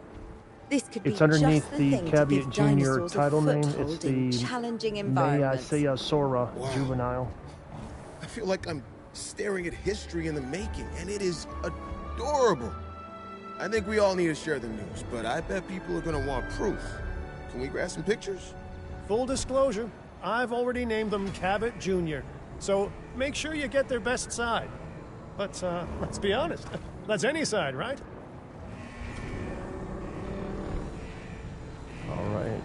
This could it's be underneath just the thing Caveat Junior title name. It's the challenging Mia environments. Sora juvenile. I feel like I'm staring at history in the making, and it is adorable. I think we all need to share the news, but I bet people are going to want proof. Can we grab some pictures? Full disclosure, I've already named them Cabot Jr., so make sure you get their best side. But let's be honest, that's any side, right? All right.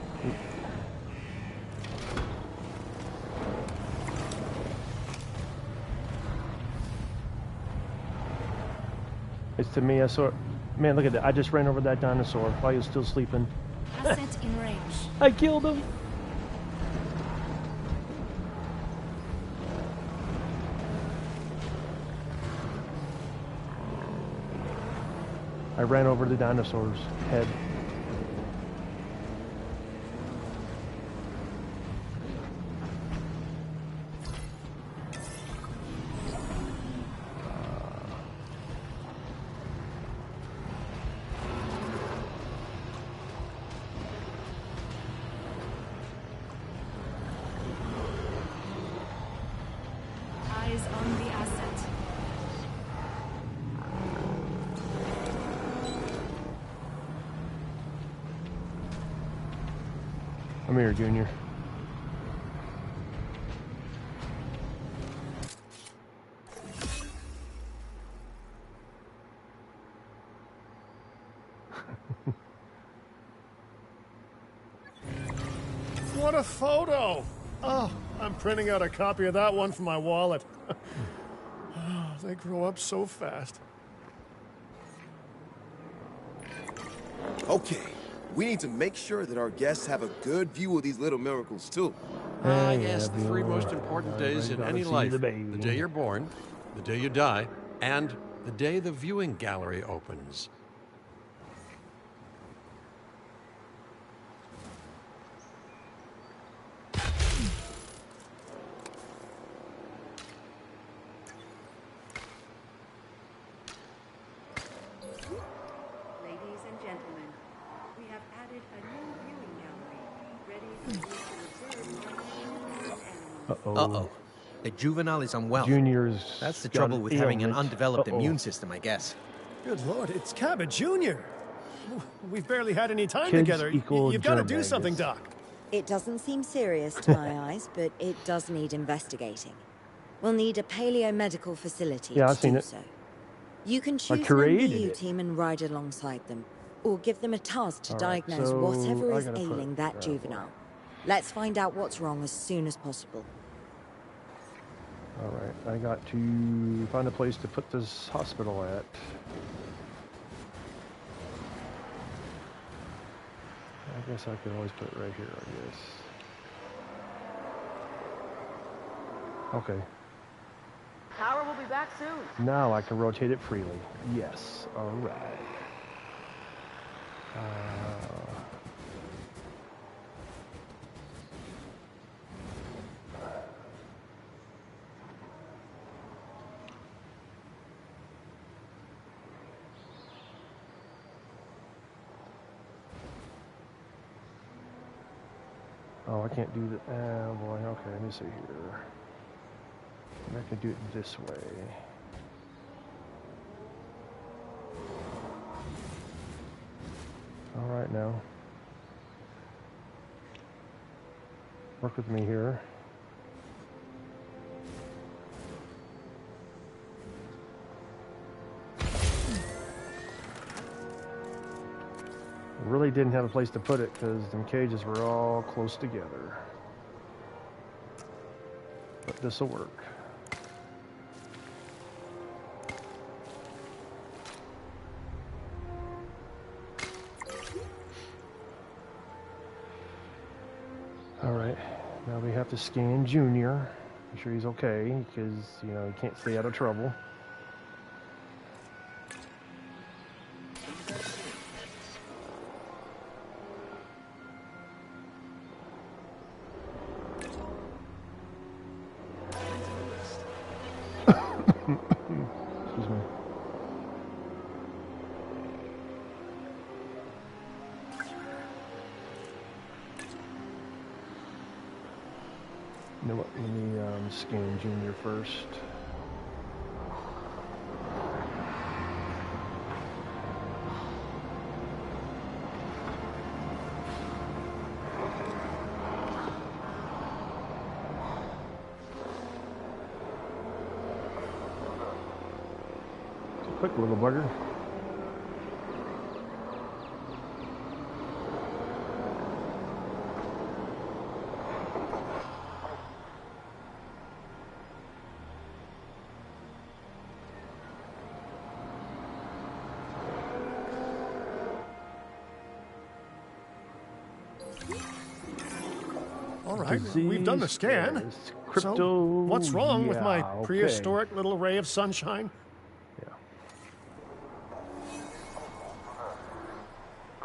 It's to me, man, look at that. I just ran over that dinosaur while he was still sleeping. Asset in range. I killed him. I ran over the dinosaur's head. Eyes on the asset. Come here, Junior. What a photo! Oh, I'm printing out a copy of that one for my wallet. Oh, they grow up so fast. Okay, we need to make sure that our guests have a good view of these little miracles, too. I guess the three most important days in any life: the day you're born, the day you die, and the day the viewing gallery opens. Ladies and gentlemen, we have added a new viewing gallery, ready for you to observe animals. Uh-oh. The juvenile is unwell. Junior's That's the got trouble an with having an ailment. undeveloped immune system, I guess. Good Lord, it's Cabot Jr. We've barely had any time Kids together. equal You've got to germ do something, baggers. Doc. It doesn't seem serious to my eyes, but it does need investigating. We'll need a paleomedical facility Yeah, to I've seen do it. so. You can choose an created MBU it. team and ride alongside them, or give them a task to All right, diagnose so whatever I is gotta put ailing it that that juvenile. way. Let's find out what's wrong as soon as possible. All right, I got to find a place to put this hospital at. I guess I could always put it right here, I guess. Okay, Power will be back soon. now I can rotate it freely. Yes, all right. Oh, I can't do that. Oh boy, okay, let me see here. I can do it this way. All right now. Work with me here. Really didn't have a place to put it because them cages were all close together. But this will work. All right, now we have to scan Junior. Make sure he's okay because, you know, he can't stay out of trouble. Excuse me. You know what? Let me scan Junior first. Quick little bugger. All right, we've done the scan. Yes. Crypto. So, what's wrong with my yeah, okay. prehistoric little ray of sunshine? Yeah.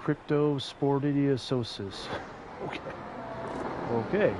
cryptosporidiosis. Okay. Okay.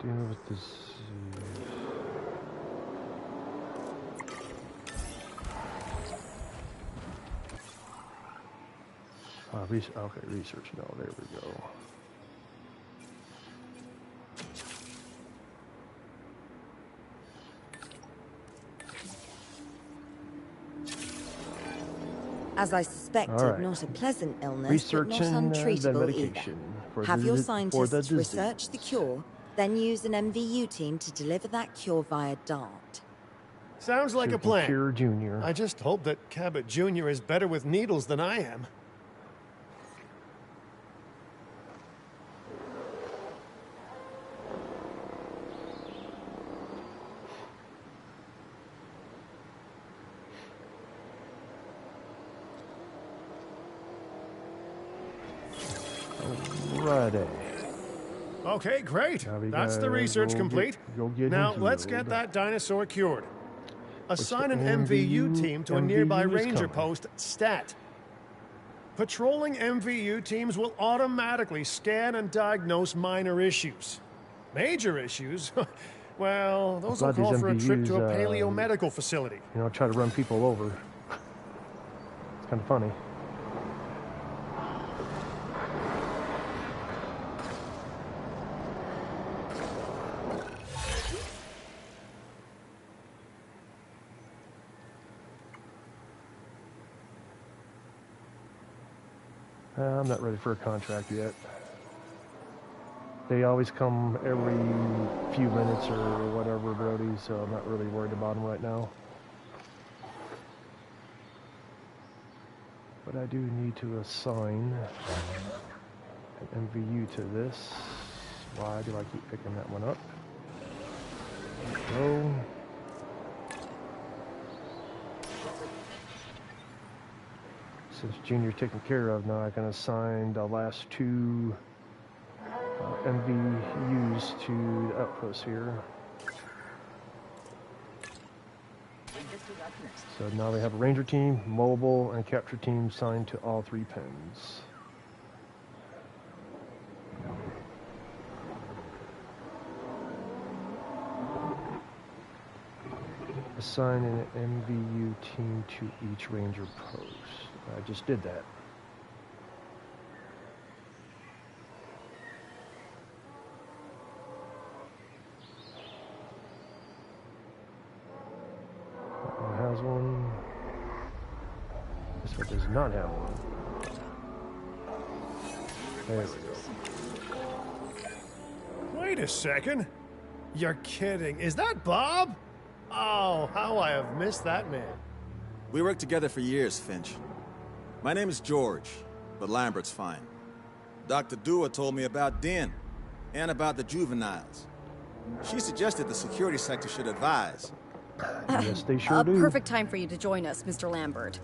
Dealing with this. Okay, research. No, there we go. As I suspected, right. not a pleasant illness, Research but not and untreatable medication either. Have your scientists research the cure, then use an MVU team to deliver that cure via DART. Sounds like a plan. Cure Jr. I just hope that Cabot Jr. is better with needles than I am. Friday. Okay, great. That's the research complete. Now let's get that dinosaur cured. Assign an MVU team to a nearby ranger post, Stat. Patrolling MVU teams will automatically scan and diagnose minor issues. Major issues? Well, those will call for a trip to a paleo-medical facility. You know, try to run people over. It's kind of funny. I'm not ready for a contract yet. They always come every few minutes or whatever, Brody, so I'm not really worried about them right now. But I do need to assign an MVU to this. Why do I keep picking that one up? There we go. Since Junior's taken care of, now I can assign the last two MVUs to the outposts here. So now we have a ranger team, mobile, and capture team assigned to all three pens. Assign an MVU team to each ranger post. I just did that. That one has one. This one does not have one. There we go. Wait a second. You're kidding. Is that Bob? Oh, how I have missed that man. We worked together for years, Finch. My name is George, but Lambert's fine. Dr. Dua told me about Den, and about the juveniles. She suggested the security sector should advise. Yes, they sure do. Perfect time for you to join us, Mr. Lambert.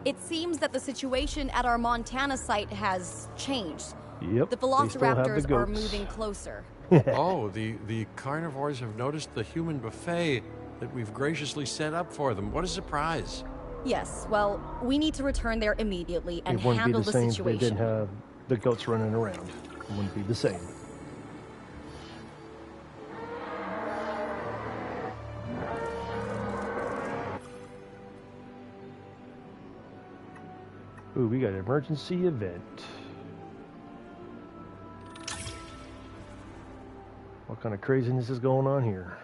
It seems that the situation at our Montana site has changed. Yep, the velociraptors are moving closer. Oh, the carnivores have noticed the human buffet that we've graciously set up for them. What a surprise. Yes, well, we need to return there immediately and it wouldn't handle be the the same situation. If they didn't have the goats running around. It wouldn't be the same. Ooh, we got an emergency event. What kind of craziness is going on here?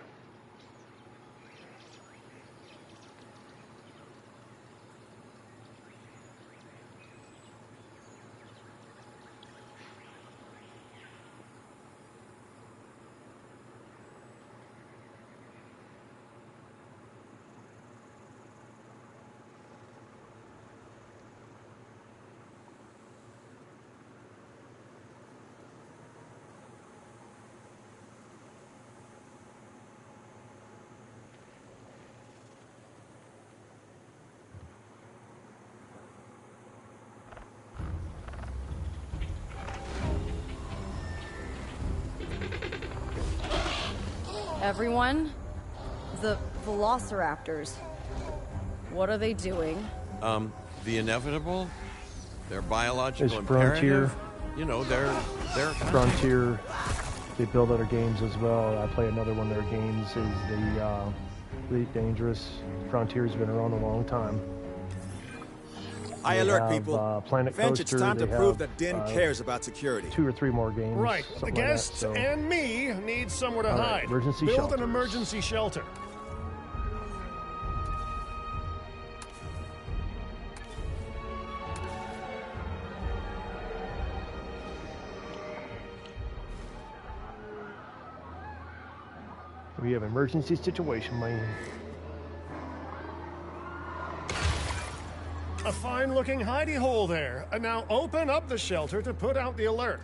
Everyone? The velociraptors. What are they doing? The inevitable, their biological It's Frontier. imperative. You know, they're Frontier. They build other games as well. I play another one of their games is the Elite Dangerous. Frontier's been around a long time. I alert people. Planet Finch, Coaster, it's time to they prove have, that Din cares about security. 2 or 3 more games. Right, the like guests that, so. and me need somewhere to All hide. right, emergency Build shelters. an emergency shelter. We have emergency situation, man. A fine-looking hidey hole there. And now open up the shelter to put out the alert.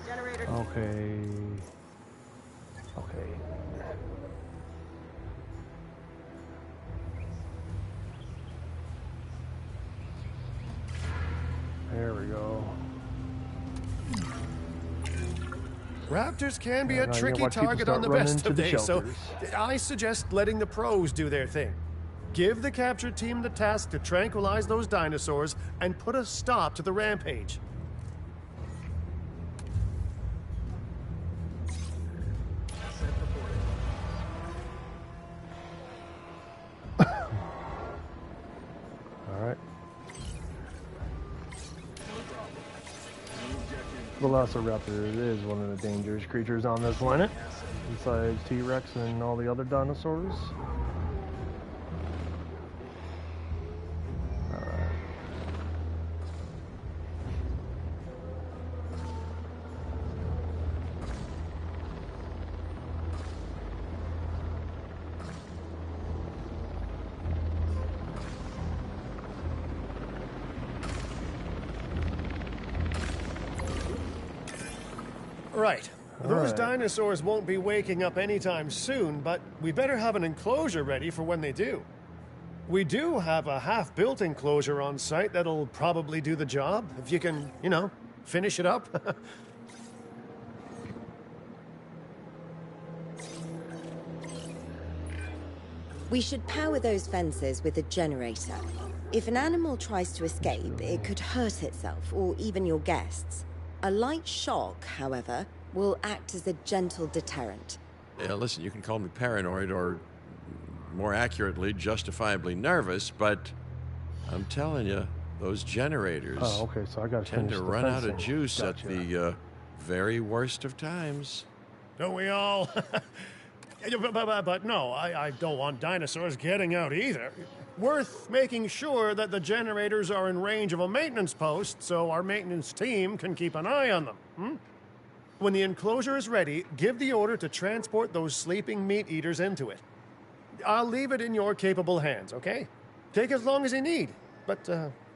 Generator. Okay. Okay. There we go. Raptors can be a Now you tricky watch people target on start the running best to of the days, so shelters. I suggest letting the pros do their thing. Give the capture team the task to tranquilize those dinosaurs and put a stop to the rampage. Alright. Velociraptor is one of the dangerous creatures on this planet, besides T-Rex and all the other dinosaurs. Alright. Right. Those right. dinosaurs won't be waking up anytime soon, but we better have an enclosure ready for when they do. We do have a half-built enclosure on site that'll probably do the job, if you can, you know, finish it up. We should power those fences with a generator. If an animal tries to escape, it could hurt itself or even your guests. A light shock, however, will act as a gentle deterrent. Yeah, listen, you can call me paranoid or, more accurately, justifiably nervous, but I'm telling you, those generators Okay, so I gotta tend finish to the run out of fencing. juice Gotcha. at the very worst of times. Don't we all? But no, I don't want dinosaurs getting out either. Worth making sure that the generators are in range of a maintenance post so our maintenance team can keep an eye on them. When the enclosure is ready, give the order to transport those sleeping meat eaters into it. I'll leave it in your capable hands, okay? Take as long as you need, but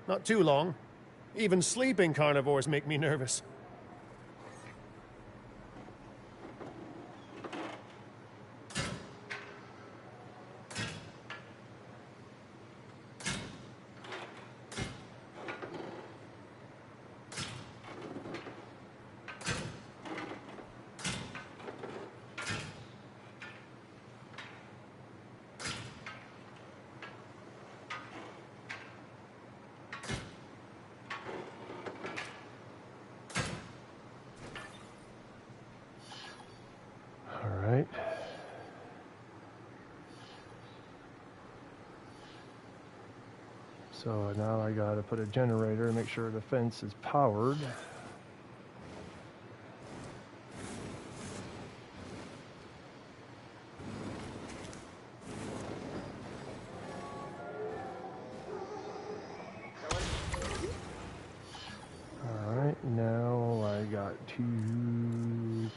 not too long. Even sleeping carnivores make me nervous. Alright. So now I gotta put a generator and make sure the fence is powered. Alright, now I got to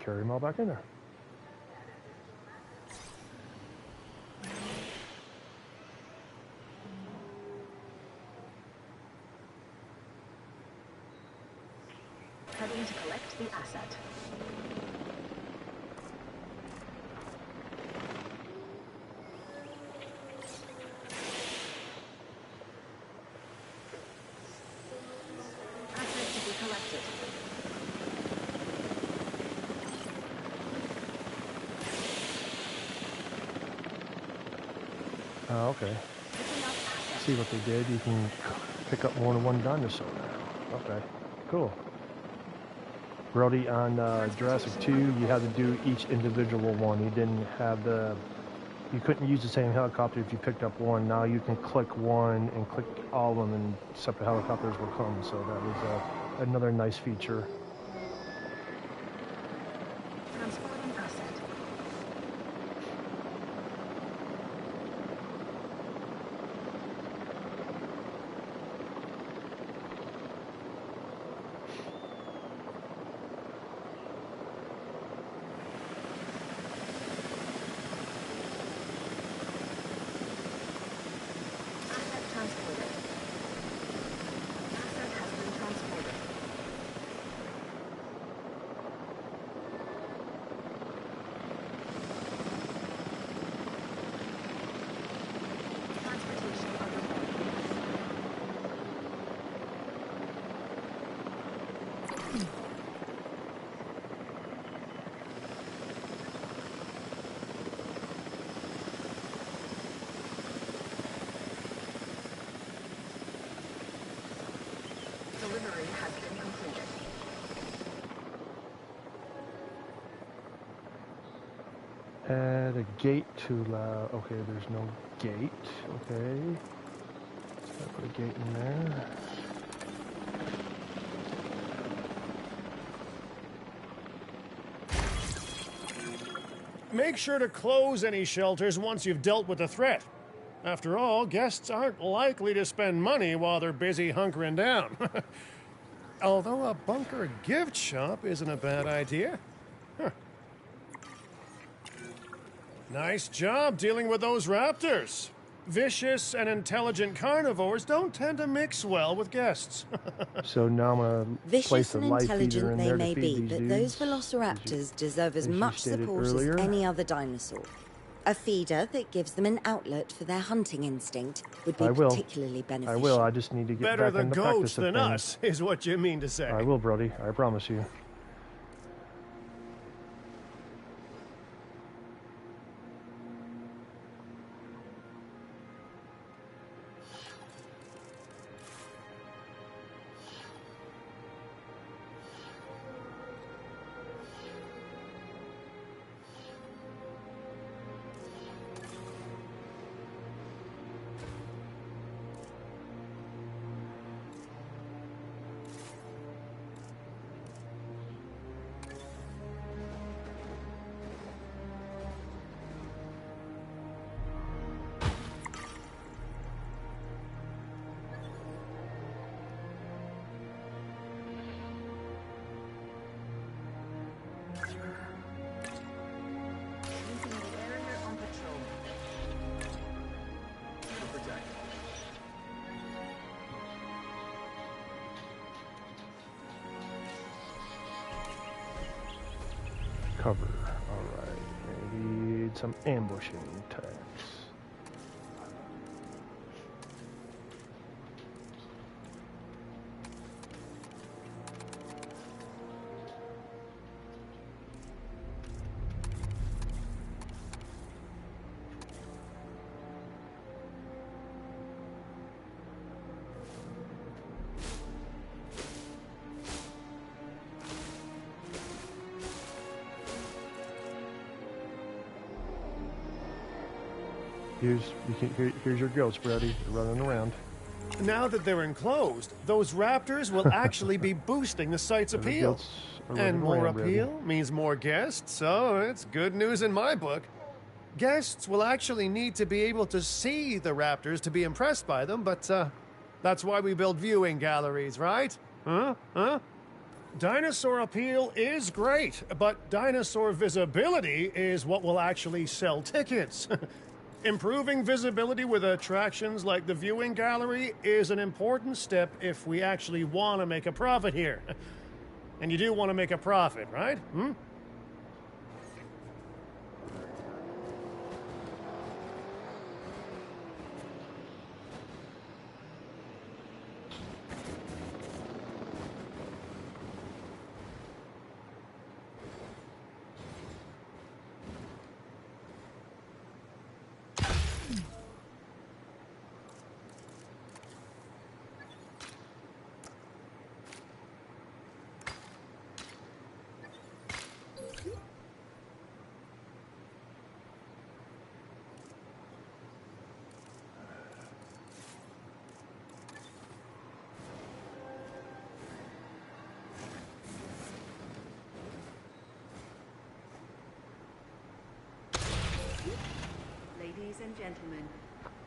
carry them all back in there. Heading to collect the asset. Oh, okay. See what they did. You can pick up more than one dinosaur now. Okay, cool. Brody, on Jurassic 2, you had to do each individual one. You didn't have you couldn't use the same helicopter if you picked up one. Now you can click one and click all of them and separate helicopters will come. So that was another nice feature. Transporting asset. Delivery has been completed. Add a gate to allow. Okay, there's no gate. Okay. So I put a gate in there. Make sure to close any shelters once you've dealt with the threat. After all, guests aren't likely to spend money while they're busy hunkering down. Although a bunker gift shop isn't a bad idea. Huh. Nice job dealing with those raptors. Vicious and intelligent carnivores don't tend to mix well with guests. So now I'm going to place Vicious a and life feeder intelligent in they there may to be, feed these but dudes. those velociraptors deserve as you much stated support earlier. as any other dinosaur. A feeder that gives them an outlet for their hunting instinct would be particularly beneficial. I will. I just need to get Better back the into goats practice of than things. us, is what you mean to say. I will, Brody. I promise you. Cover. Alright. Need some ambushing tags. Here's your ghost, Brody. They're running around. Now that they're enclosed, those raptors will actually be boosting the site's appeal. And more appeal means more guests, so it's good news in my book. Guests will actually need to be able to see the raptors to be impressed by them, but that's why we build viewing galleries, right? Huh? Dinosaur appeal is great, but dinosaur visibility is what will actually sell tickets. Improving visibility with attractions like the viewing gallery is an important step if we actually want to make a profit here. And you do want to make a profit, right? and gentlemen,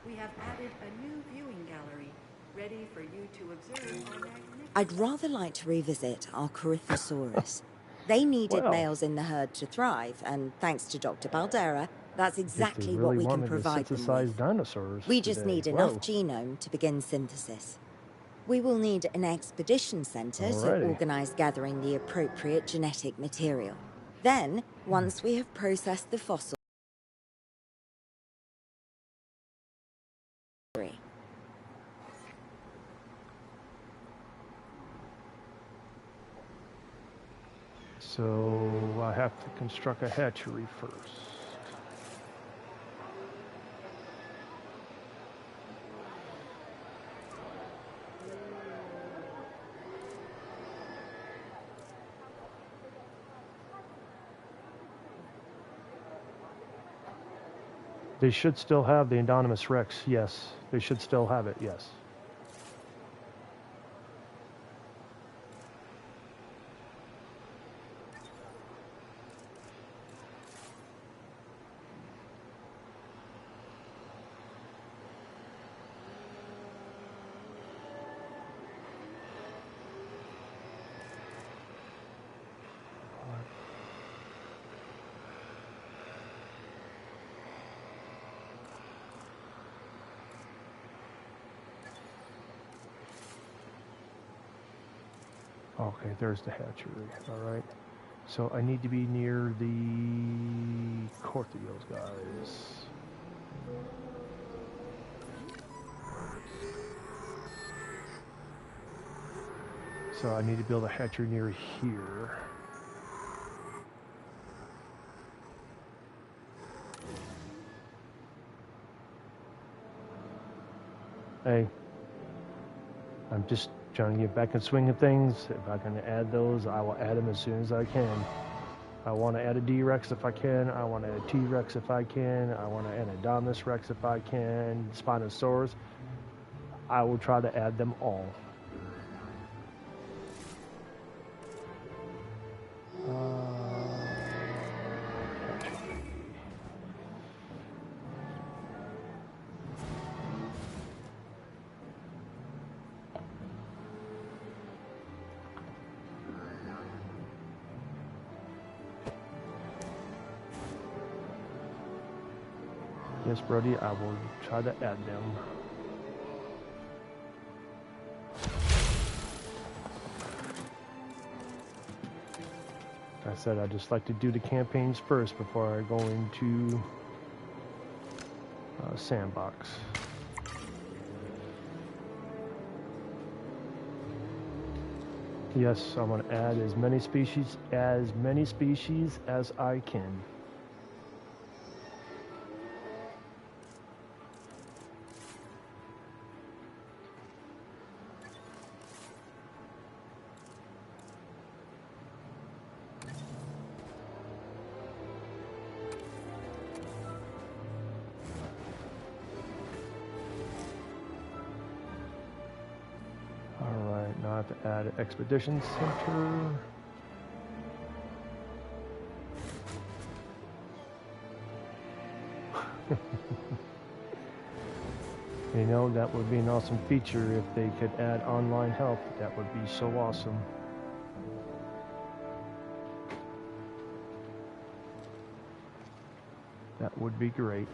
we have added a new viewing gallery, ready for you to observe our magnificent... I'd rather like to revisit our Corythosaurus. They needed males in the herd to thrive, and thanks to Dr. Baldera, that's exactly what we can provide them with. Dinosaurs We just need enough genome to begin synthesis. We will need an expedition center to organize gathering the appropriate genetic material. Then, once we have processed the fossil, so I have to construct a hatchery first. They should still have the Indominus Rex, yes. They should still have it, yes. Okay, there's the hatchery, all right. So I need to be near the Cortheos guys. So I need to build a hatchery near here. Hey, I'm just trying to get back in swing of things. If I can add those, I will add them as soon as I can. I want to add a D-Rex if I can. I want to add a T-Rex if I can. I want to add a Indominus Rex if I can. Spinosaurus. I will try to add them all. Yes, Brody, I will try to add them. Like I said, I just like to do the campaigns first before I go into sandbox. Yes, I want to add as many species as I can. Now I have to add an expedition center. You know, that would be an awesome feature if they could add online help. That would be so awesome. That would be great.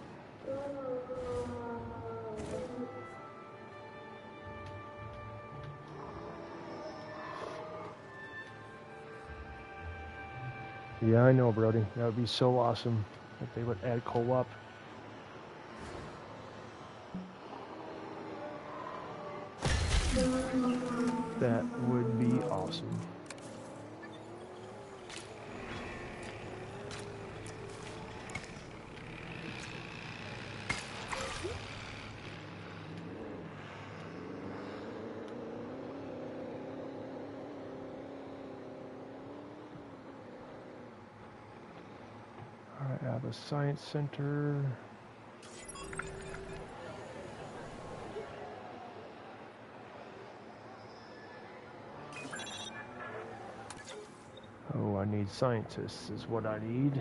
Yeah, I know, Brody. That would be so awesome if they would add co-op. That would be awesome. I have a science center. Oh, I need scientists is what I need.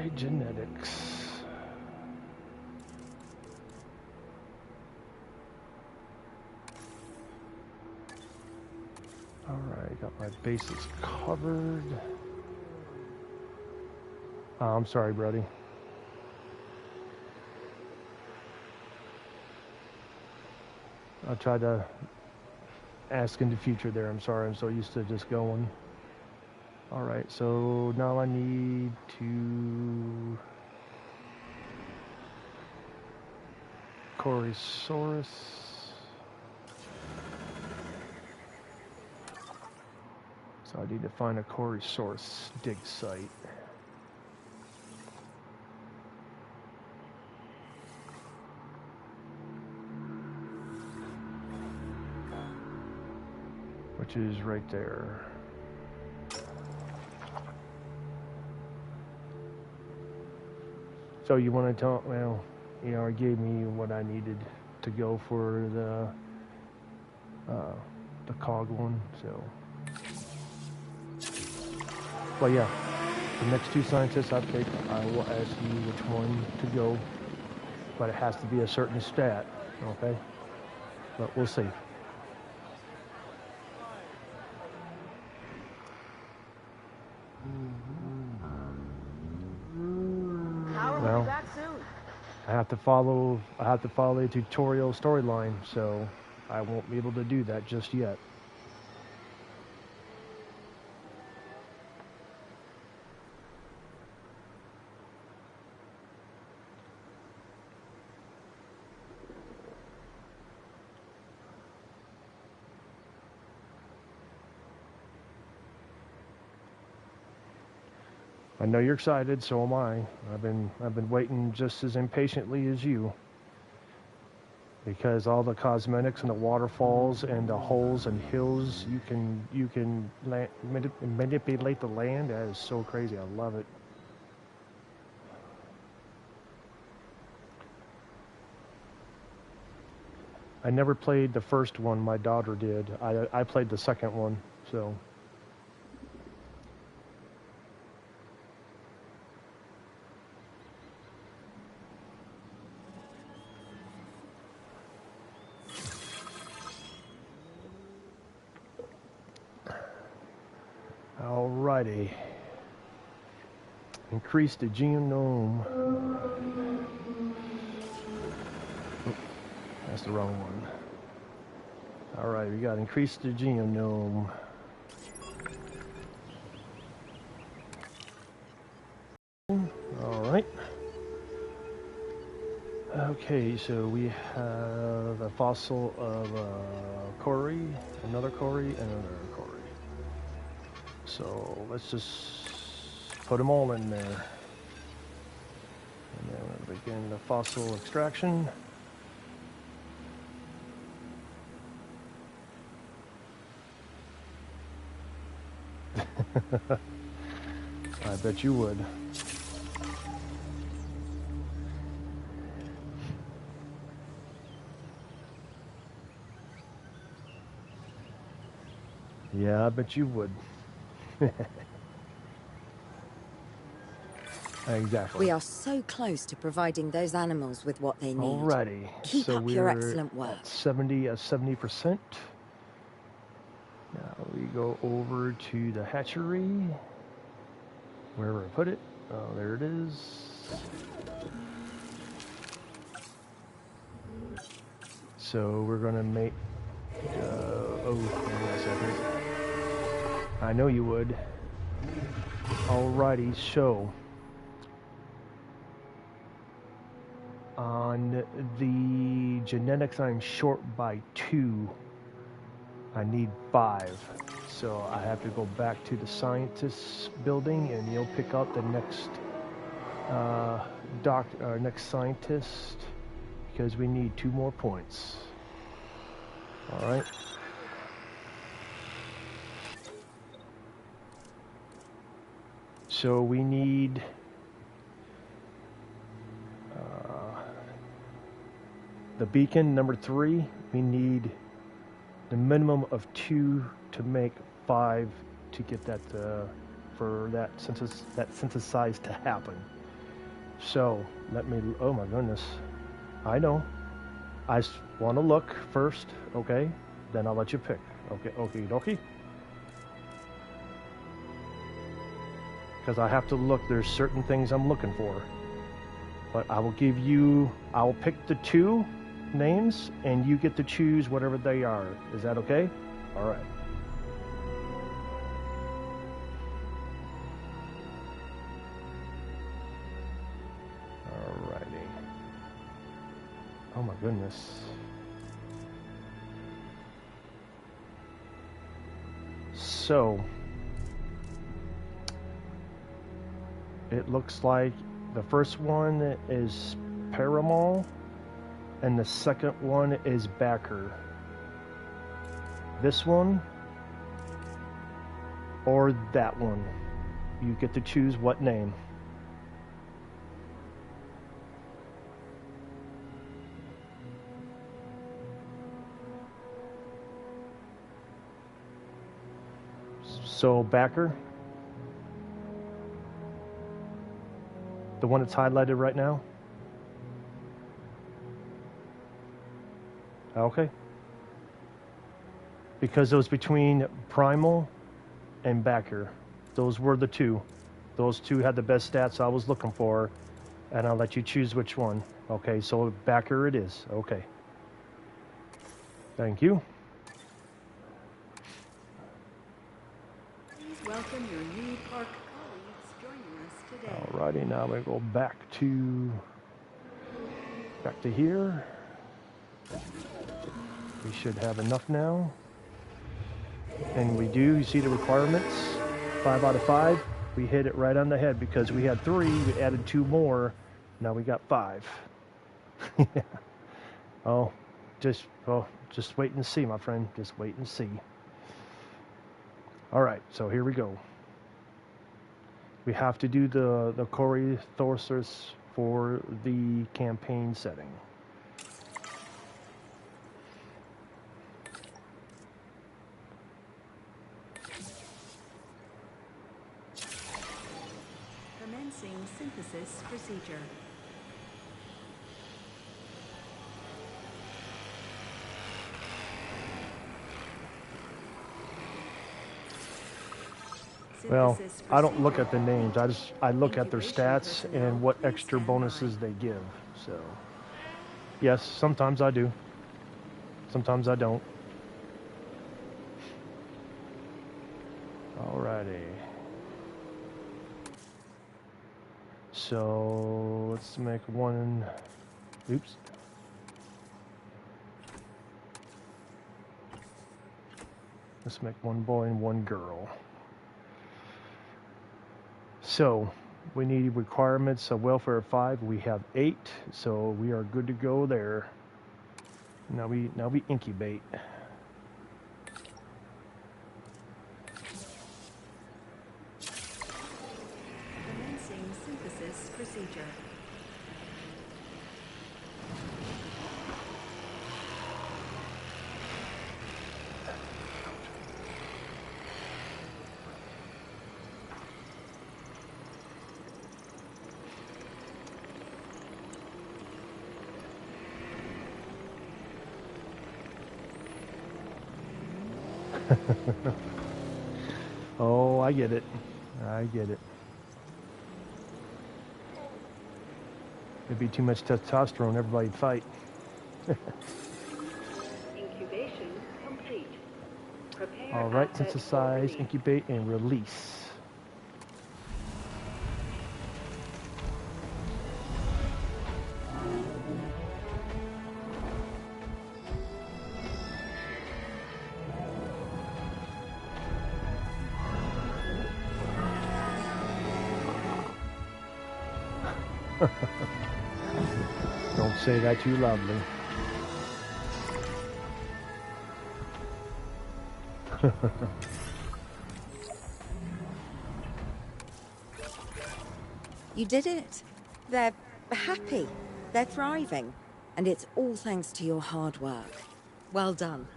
Alright, genetics. Alright, got my bases covered. Oh, I'm sorry, Brody. I'll try to ask in the future there. I'm sorry, I'm so used to just going. Alright, so now I need to... Corysaurus. So I need to find a Corysaurus dig site. Which is right there. So you want to tell, well, you know, it gave me what I needed to go for the cog one, so. But yeah, the next two scientists I pick, I will ask you which one to go, but it has to be a certain stat, okay? But we'll see. Well, I have to follow a tutorial storyline, so I won't be able to do that just yet. I know you're excited, so am I. I've been waiting just as impatiently as you. Because all the cosmetics and the waterfalls and the holes and hills, you can manipulate the land. That is so crazy. I love it. I never played the first one. My daughter did. I played the second one, so. Alrighty. Increase the genome. Oh, that's the wrong one. Alright, we got increase the genome. Alright. Okay, so we have a fossil of Cory, another Cory, and another Cory. So let's just put them all in there. And then we'll begin the fossil extraction. I bet you would. Yeah, I bet you would. Exactly. We are so close to providing those animals with what they need. Alrighty. Keep so up your excellent work. At 70%. Now we go over to the hatchery. Wherever I put it. Oh, there it is. So we're gonna make. Oh, hang on a second. I know you would. Alrighty, so on the genetics, I'm short by 2. I need 5. So I have to go back to the scientists building, and you'll pick up the next next scientist, because we need 2 more points. All right. So we need the beacon number 3. We need the minimum of 2 to make 5 to get that for that synthesize to happen. So, let me, oh my goodness. I know. I want to look first, okay? Then I'll let you pick. Okay, okie dokie. Because I have to look, there's certain things I'm looking for. But I will give you, I'll pick the 2 names, and you get to choose whatever they are. Is that okay? All right. All righty. Oh my goodness. So, it looks like the first one is Paramal, and the second one is Backer. This one or that one. You get to choose what name. So Backer, the one that's highlighted right now. Okay. Because it was between Primal and Backer. Those were the 2. Those 2 had the best stats I was looking for, and I'll let you choose which one. Okay, so Backer it is. Okay. Thank you. Please welcome your new park colleagues joining us today. Alrighty, now we go back to here. We should have enough now. And we do. You see the requirements? 5 out of 5. We hit it right on the head because we had 3. We added 2 more. Now we got 5. Yeah. Oh, just wait and see, my friend. Just wait and see. All right, so here we go. We have to do the Cory Thorsus for the campaign setting. Commencing synthesis procedure. Well, I don't look at the names. I look at their stats and what extra bonuses they give. So, yes, sometimes I do. Sometimes I don't. Alrighty. So let's make one. Oops. Let's make one boy and one girl. So we need requirements of welfare 5. We have 8, so we are good to go there. Now we incubate. Commencing synthesis procedure. Oh, I get it. I get it. It'd be too much testosterone, everybody'd fight. Incubation complete. Prepare. All right, synthesize, incubate, and release. Don't say that too loudly. You did it. They're happy. They're thriving. And it's all thanks to your hard work. Well done.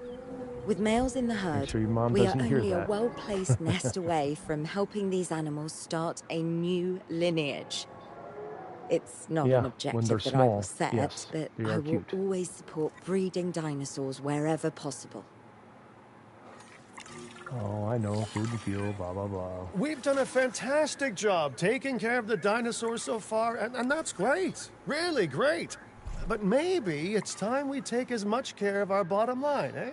With males in the herd, sure your mom we are doesn't hear only a that. well-placed nest away from helping these animals start a new lineage. It's not Yeah, an when objective they're that I will small, set, yes, but they I are will cute. always support breeding dinosaurs wherever possible. Oh, I know, food and fuel, blah, blah, blah. We've done a fantastic job taking care of the dinosaurs so far, and that's great. Really great. But maybe it's time we take as much care of our bottom line, eh?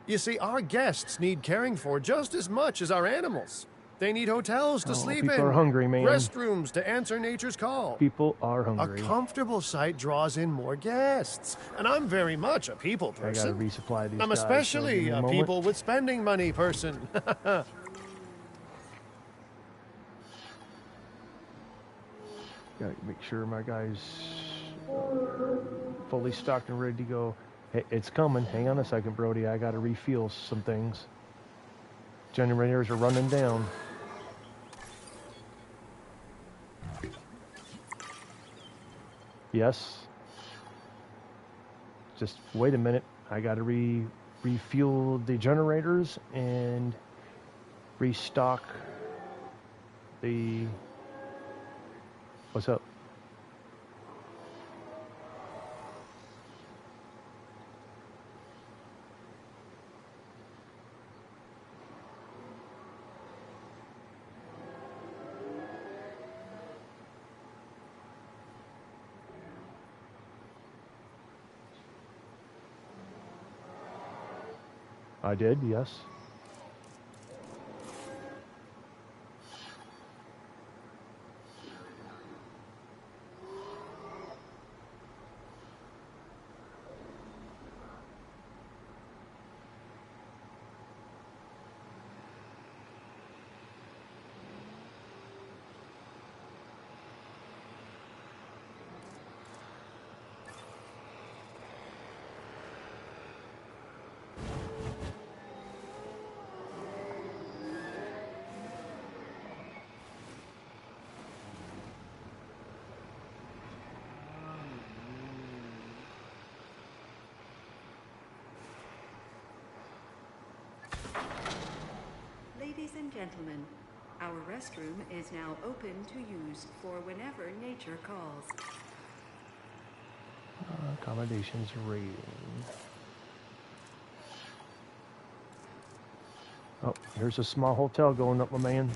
You see, our guests need caring for just as much as our animals. They need hotels to sleep people in, are hungry, man. restrooms to answer nature's call. People are A hungry. comfortable site draws in more guests, and I'm very much a people person. I gotta resupply these I'm guys, especially so a people with spending money person. Gotta make sure my guys fully stocked and ready to go. Hey, it's coming. Hang on a second, Brody. I gotta refuel some things. Generators are running down. Yes. Just wait a minute. I gotta refuel the generators and restock the... What's up? I did, yes. Ladies and gentlemen, our restroom is now open to use for whenever nature calls. Accommodations rating. Oh, here's a small hotel going up, my man.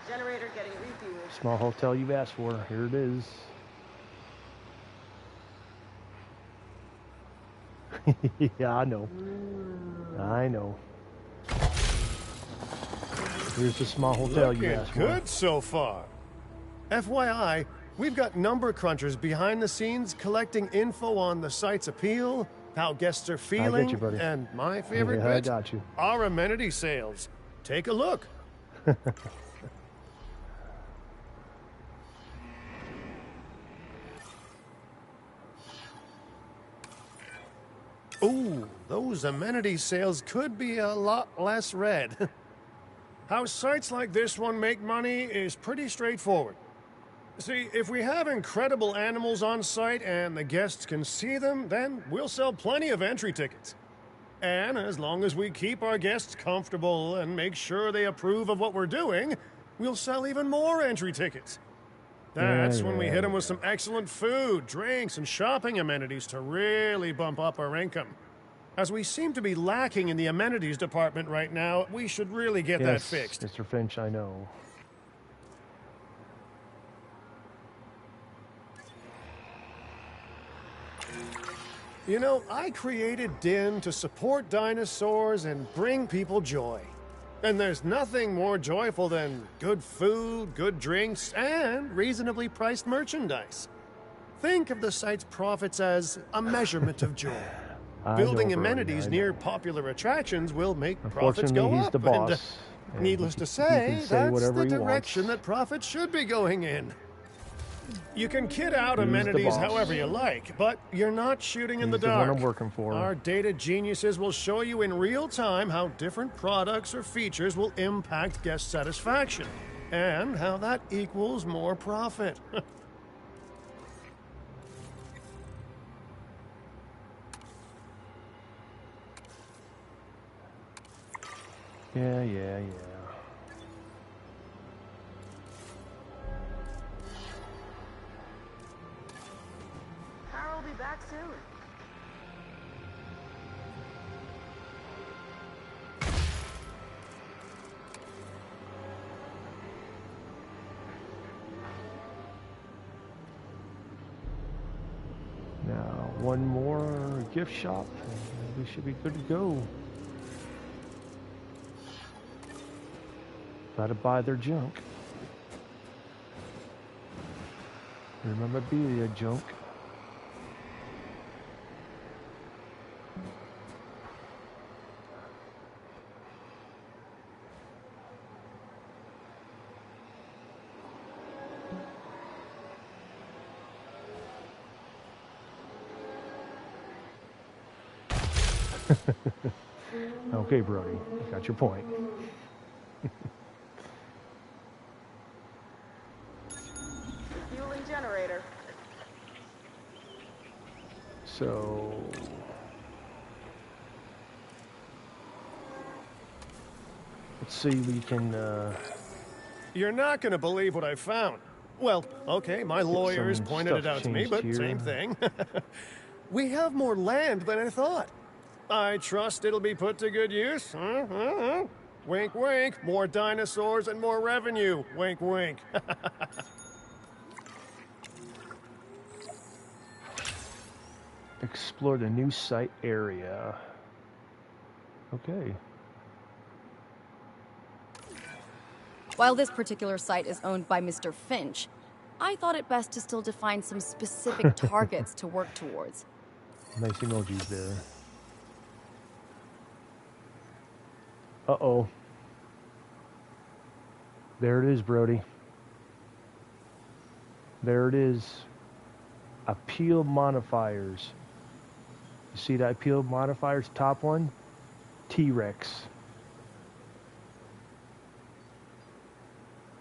Generator getting refueled. Small hotel you've asked for. Here it is. Yeah, I know. I know. Here's the small hotel you asked for. Good so far. FYI, we've got number crunchers behind the scenes collecting info on the site's appeal, how guests are feeling, you, buddy. and my favorite Yeah, I bit, got you. our amenity sales. Take a look. Ooh, those amenity sales could be a lot less red. How sites like this one make money is pretty straightforward. See, if we have incredible animals on site and the guests can see them, then we'll sell plenty of entry tickets. And as long as we keep our guests comfortable and make sure they approve of what we're doing, we'll sell even more entry tickets. That's when we hit them with some excellent food, drinks, and shopping amenities to really bump up our income. As we seem to be lacking in the amenities department right now, we should really get that fixed. Mr. Finch, I know. You know, I created DIN to support dinosaurs and bring people joy. And there's nothing more joyful than good food, good drinks, and reasonably priced merchandise. Think of the site's profits as a measurement of joy. Building amenities near popular attractions will make profits go up. He's the boss. And needless to say, that's the direction that profits should be going in. You can kit out amenities however you like, but you're not shooting in the dark. The one I'm working for. Our data geniuses will show you in real time how different products or features will impact guest satisfaction, and how that equals more profit. Yeah. Carol will be back soon. Now, one more gift shop, and we should be good to go. Gotta buy their junk. Remember, be a junk. Okay, Brody, got your point. Fueling generator. So, let's see, we can, You're not going to believe what I found. Well, okay, my lawyers pointed it out to me, but same thing. We have more land than I thought. I trust it'll be put to good use. Wink, wink. More dinosaurs and more revenue. Wink, wink. explore the new site area. Okay. While this particular site is owned by Mr. Finch, I thought it best to still define some specific targets to work towards. Nice emojis there. Uh-oh. There it is, Brody. There it is. Appeal modifiers. You see that appeal modifiers, top one? T-Rex.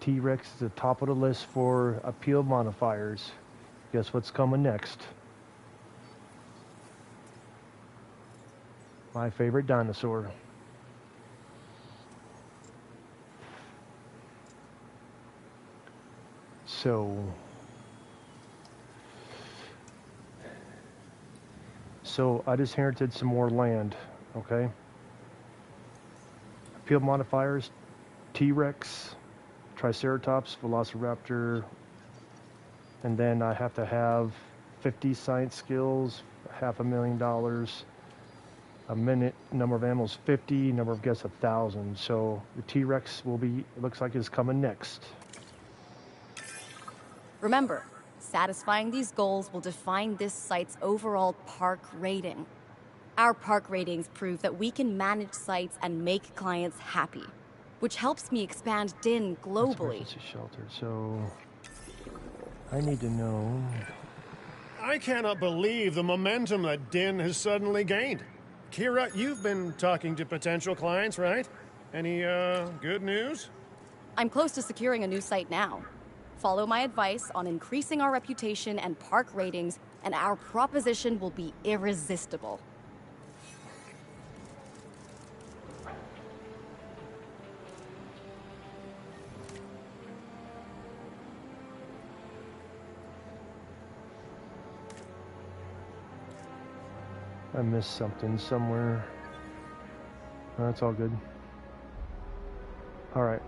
T-Rex is the top of the list for appeal modifiers. Guess what's coming next? My favorite dinosaur. So I just inherited some more land, okay? Appeal modifiers, T-Rex, Triceratops, Velociraptor, and then I have to have 50 science skills, $500,000, a minute, number of animals 50, number of guests 1,000. So the T-Rex will be, it looks like is coming next. Remember, satisfying these goals will define this site's overall park rating. Our park ratings prove that we can manage sites and make clients happy, which helps me expand DIN globally. Emergency shelter. So I need to know. I cannot believe the momentum that DIN has suddenly gained. Kira, you've been talking to potential clients, right? Any good news? I'm close to securing a new site now. Follow my advice on increasing our reputation and park ratings, and our proposition will be irresistible. I missed something somewhere. Oh, that's all good. All right.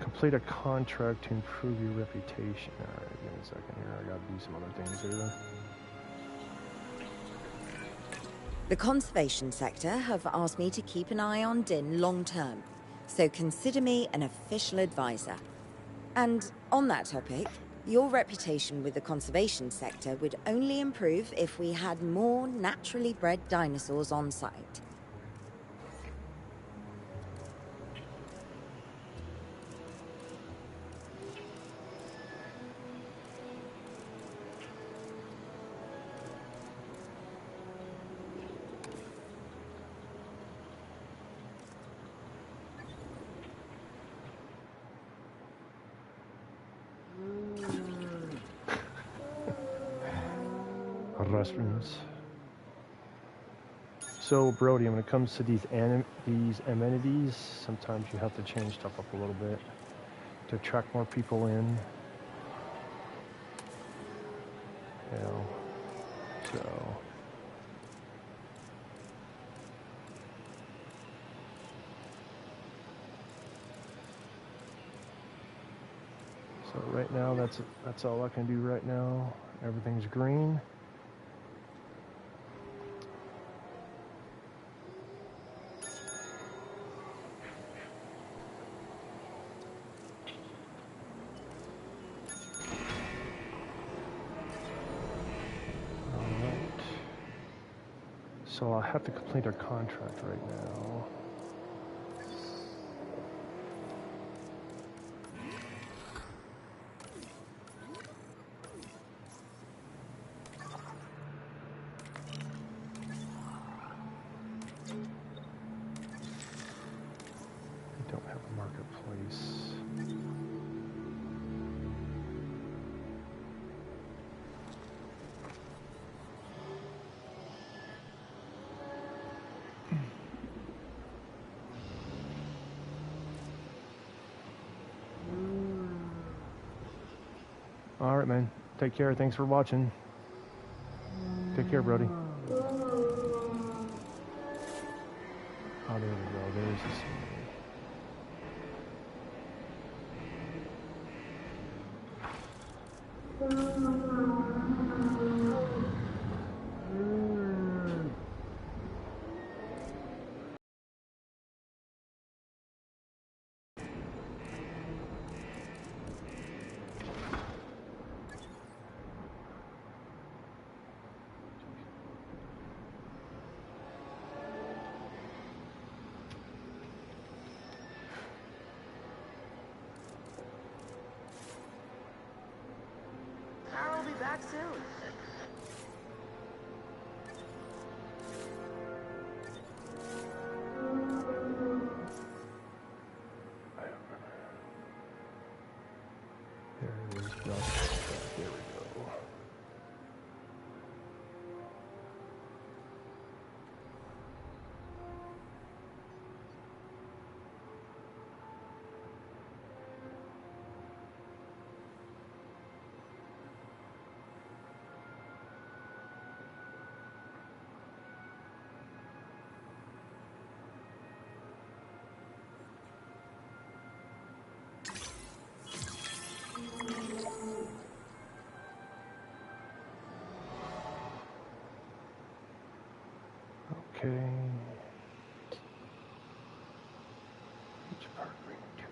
Complete a contract to improve your reputation. All right, give me a second here. I gotta do some other things here. The conservation sector have asked me to keep an eye on DIN long term, so consider me an official advisor. And on that topic, your reputation with the conservation sector would only improve if we had more naturally bred dinosaurs on site. Restrooms. So, Brody, when it comes to these amenities, sometimes you have to change stuff up a little bit to attract more people in. You know, so. So right now, that's all I can do right now. Everything's green. So I'll have to complete our contract right now. I don't have a marketplace. All right, man. Take care. Thanks for watching. Take care, Brody. Oh, there we go. There's the scenery. Carol will be back soon. There it is. There we go. Okay. Which part are we going to do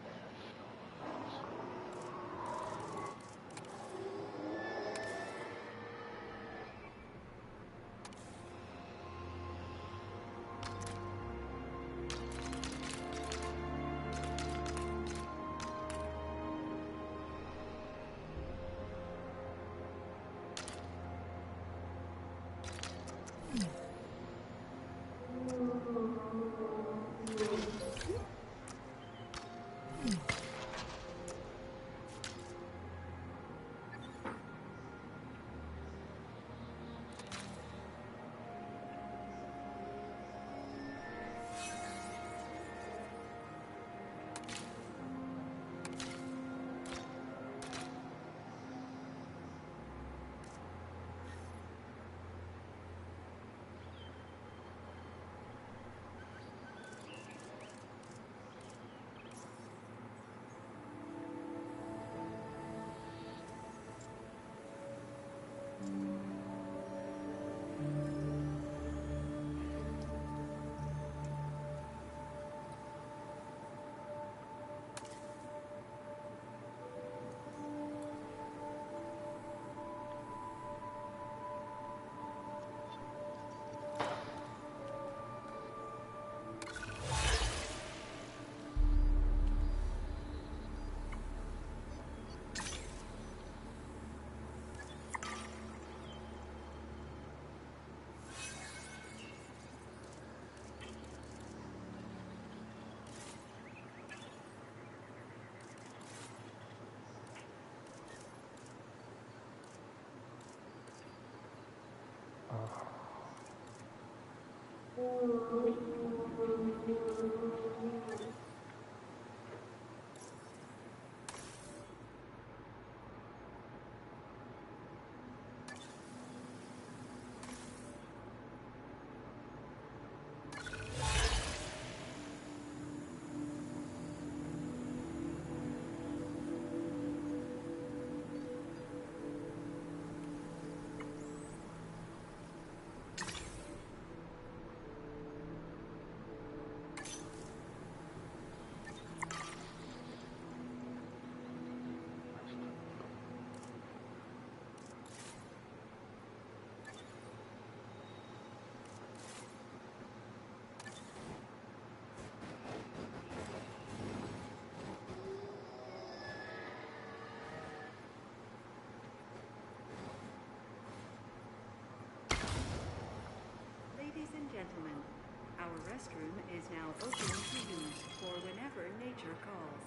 this? Ladies and gentlemen, our restroom is now open to use for whenever nature calls.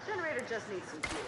Generator just needs some fuel.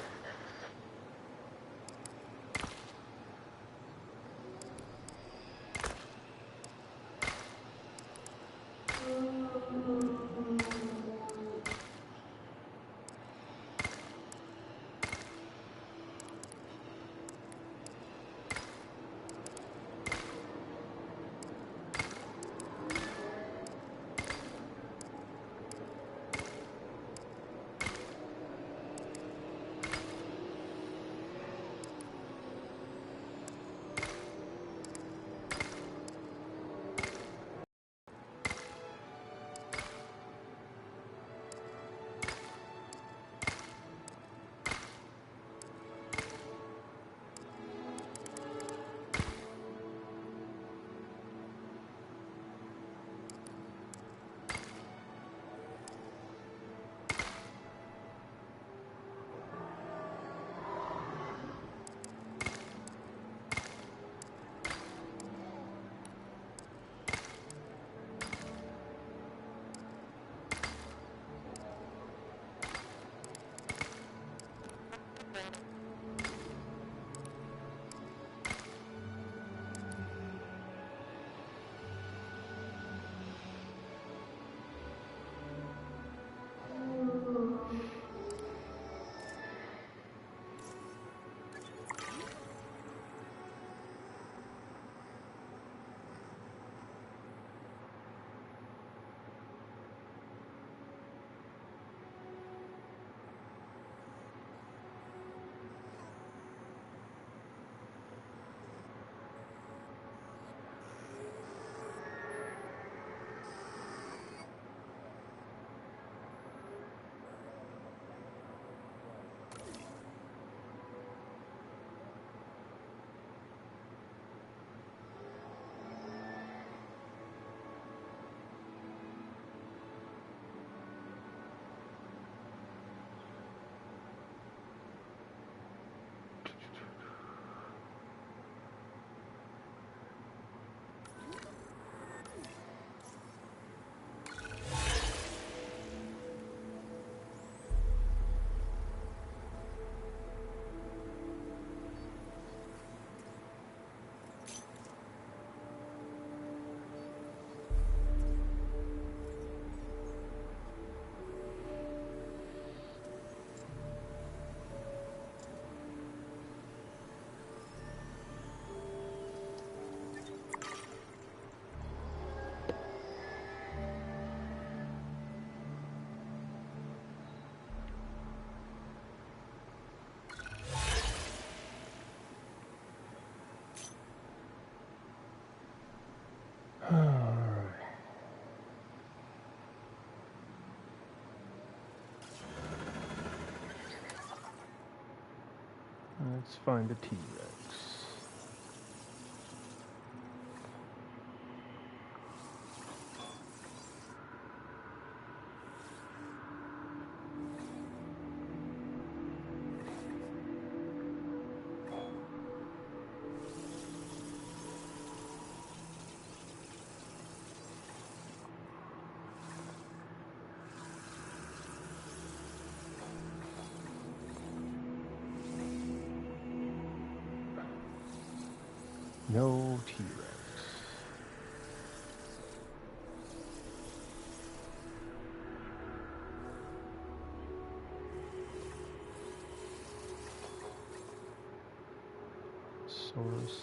Let's find the T-Rex. No T-Rex. Source.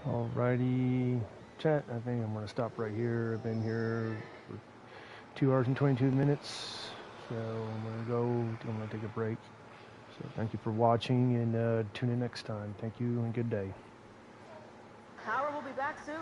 Alrighty, chat, I think I'm going to stop right here. I've been here for 2 hours and 22 minutes, so I'm going to take a break. So thank you for watching, and tune in next time. Thank you, and good day. Howard will be back soon.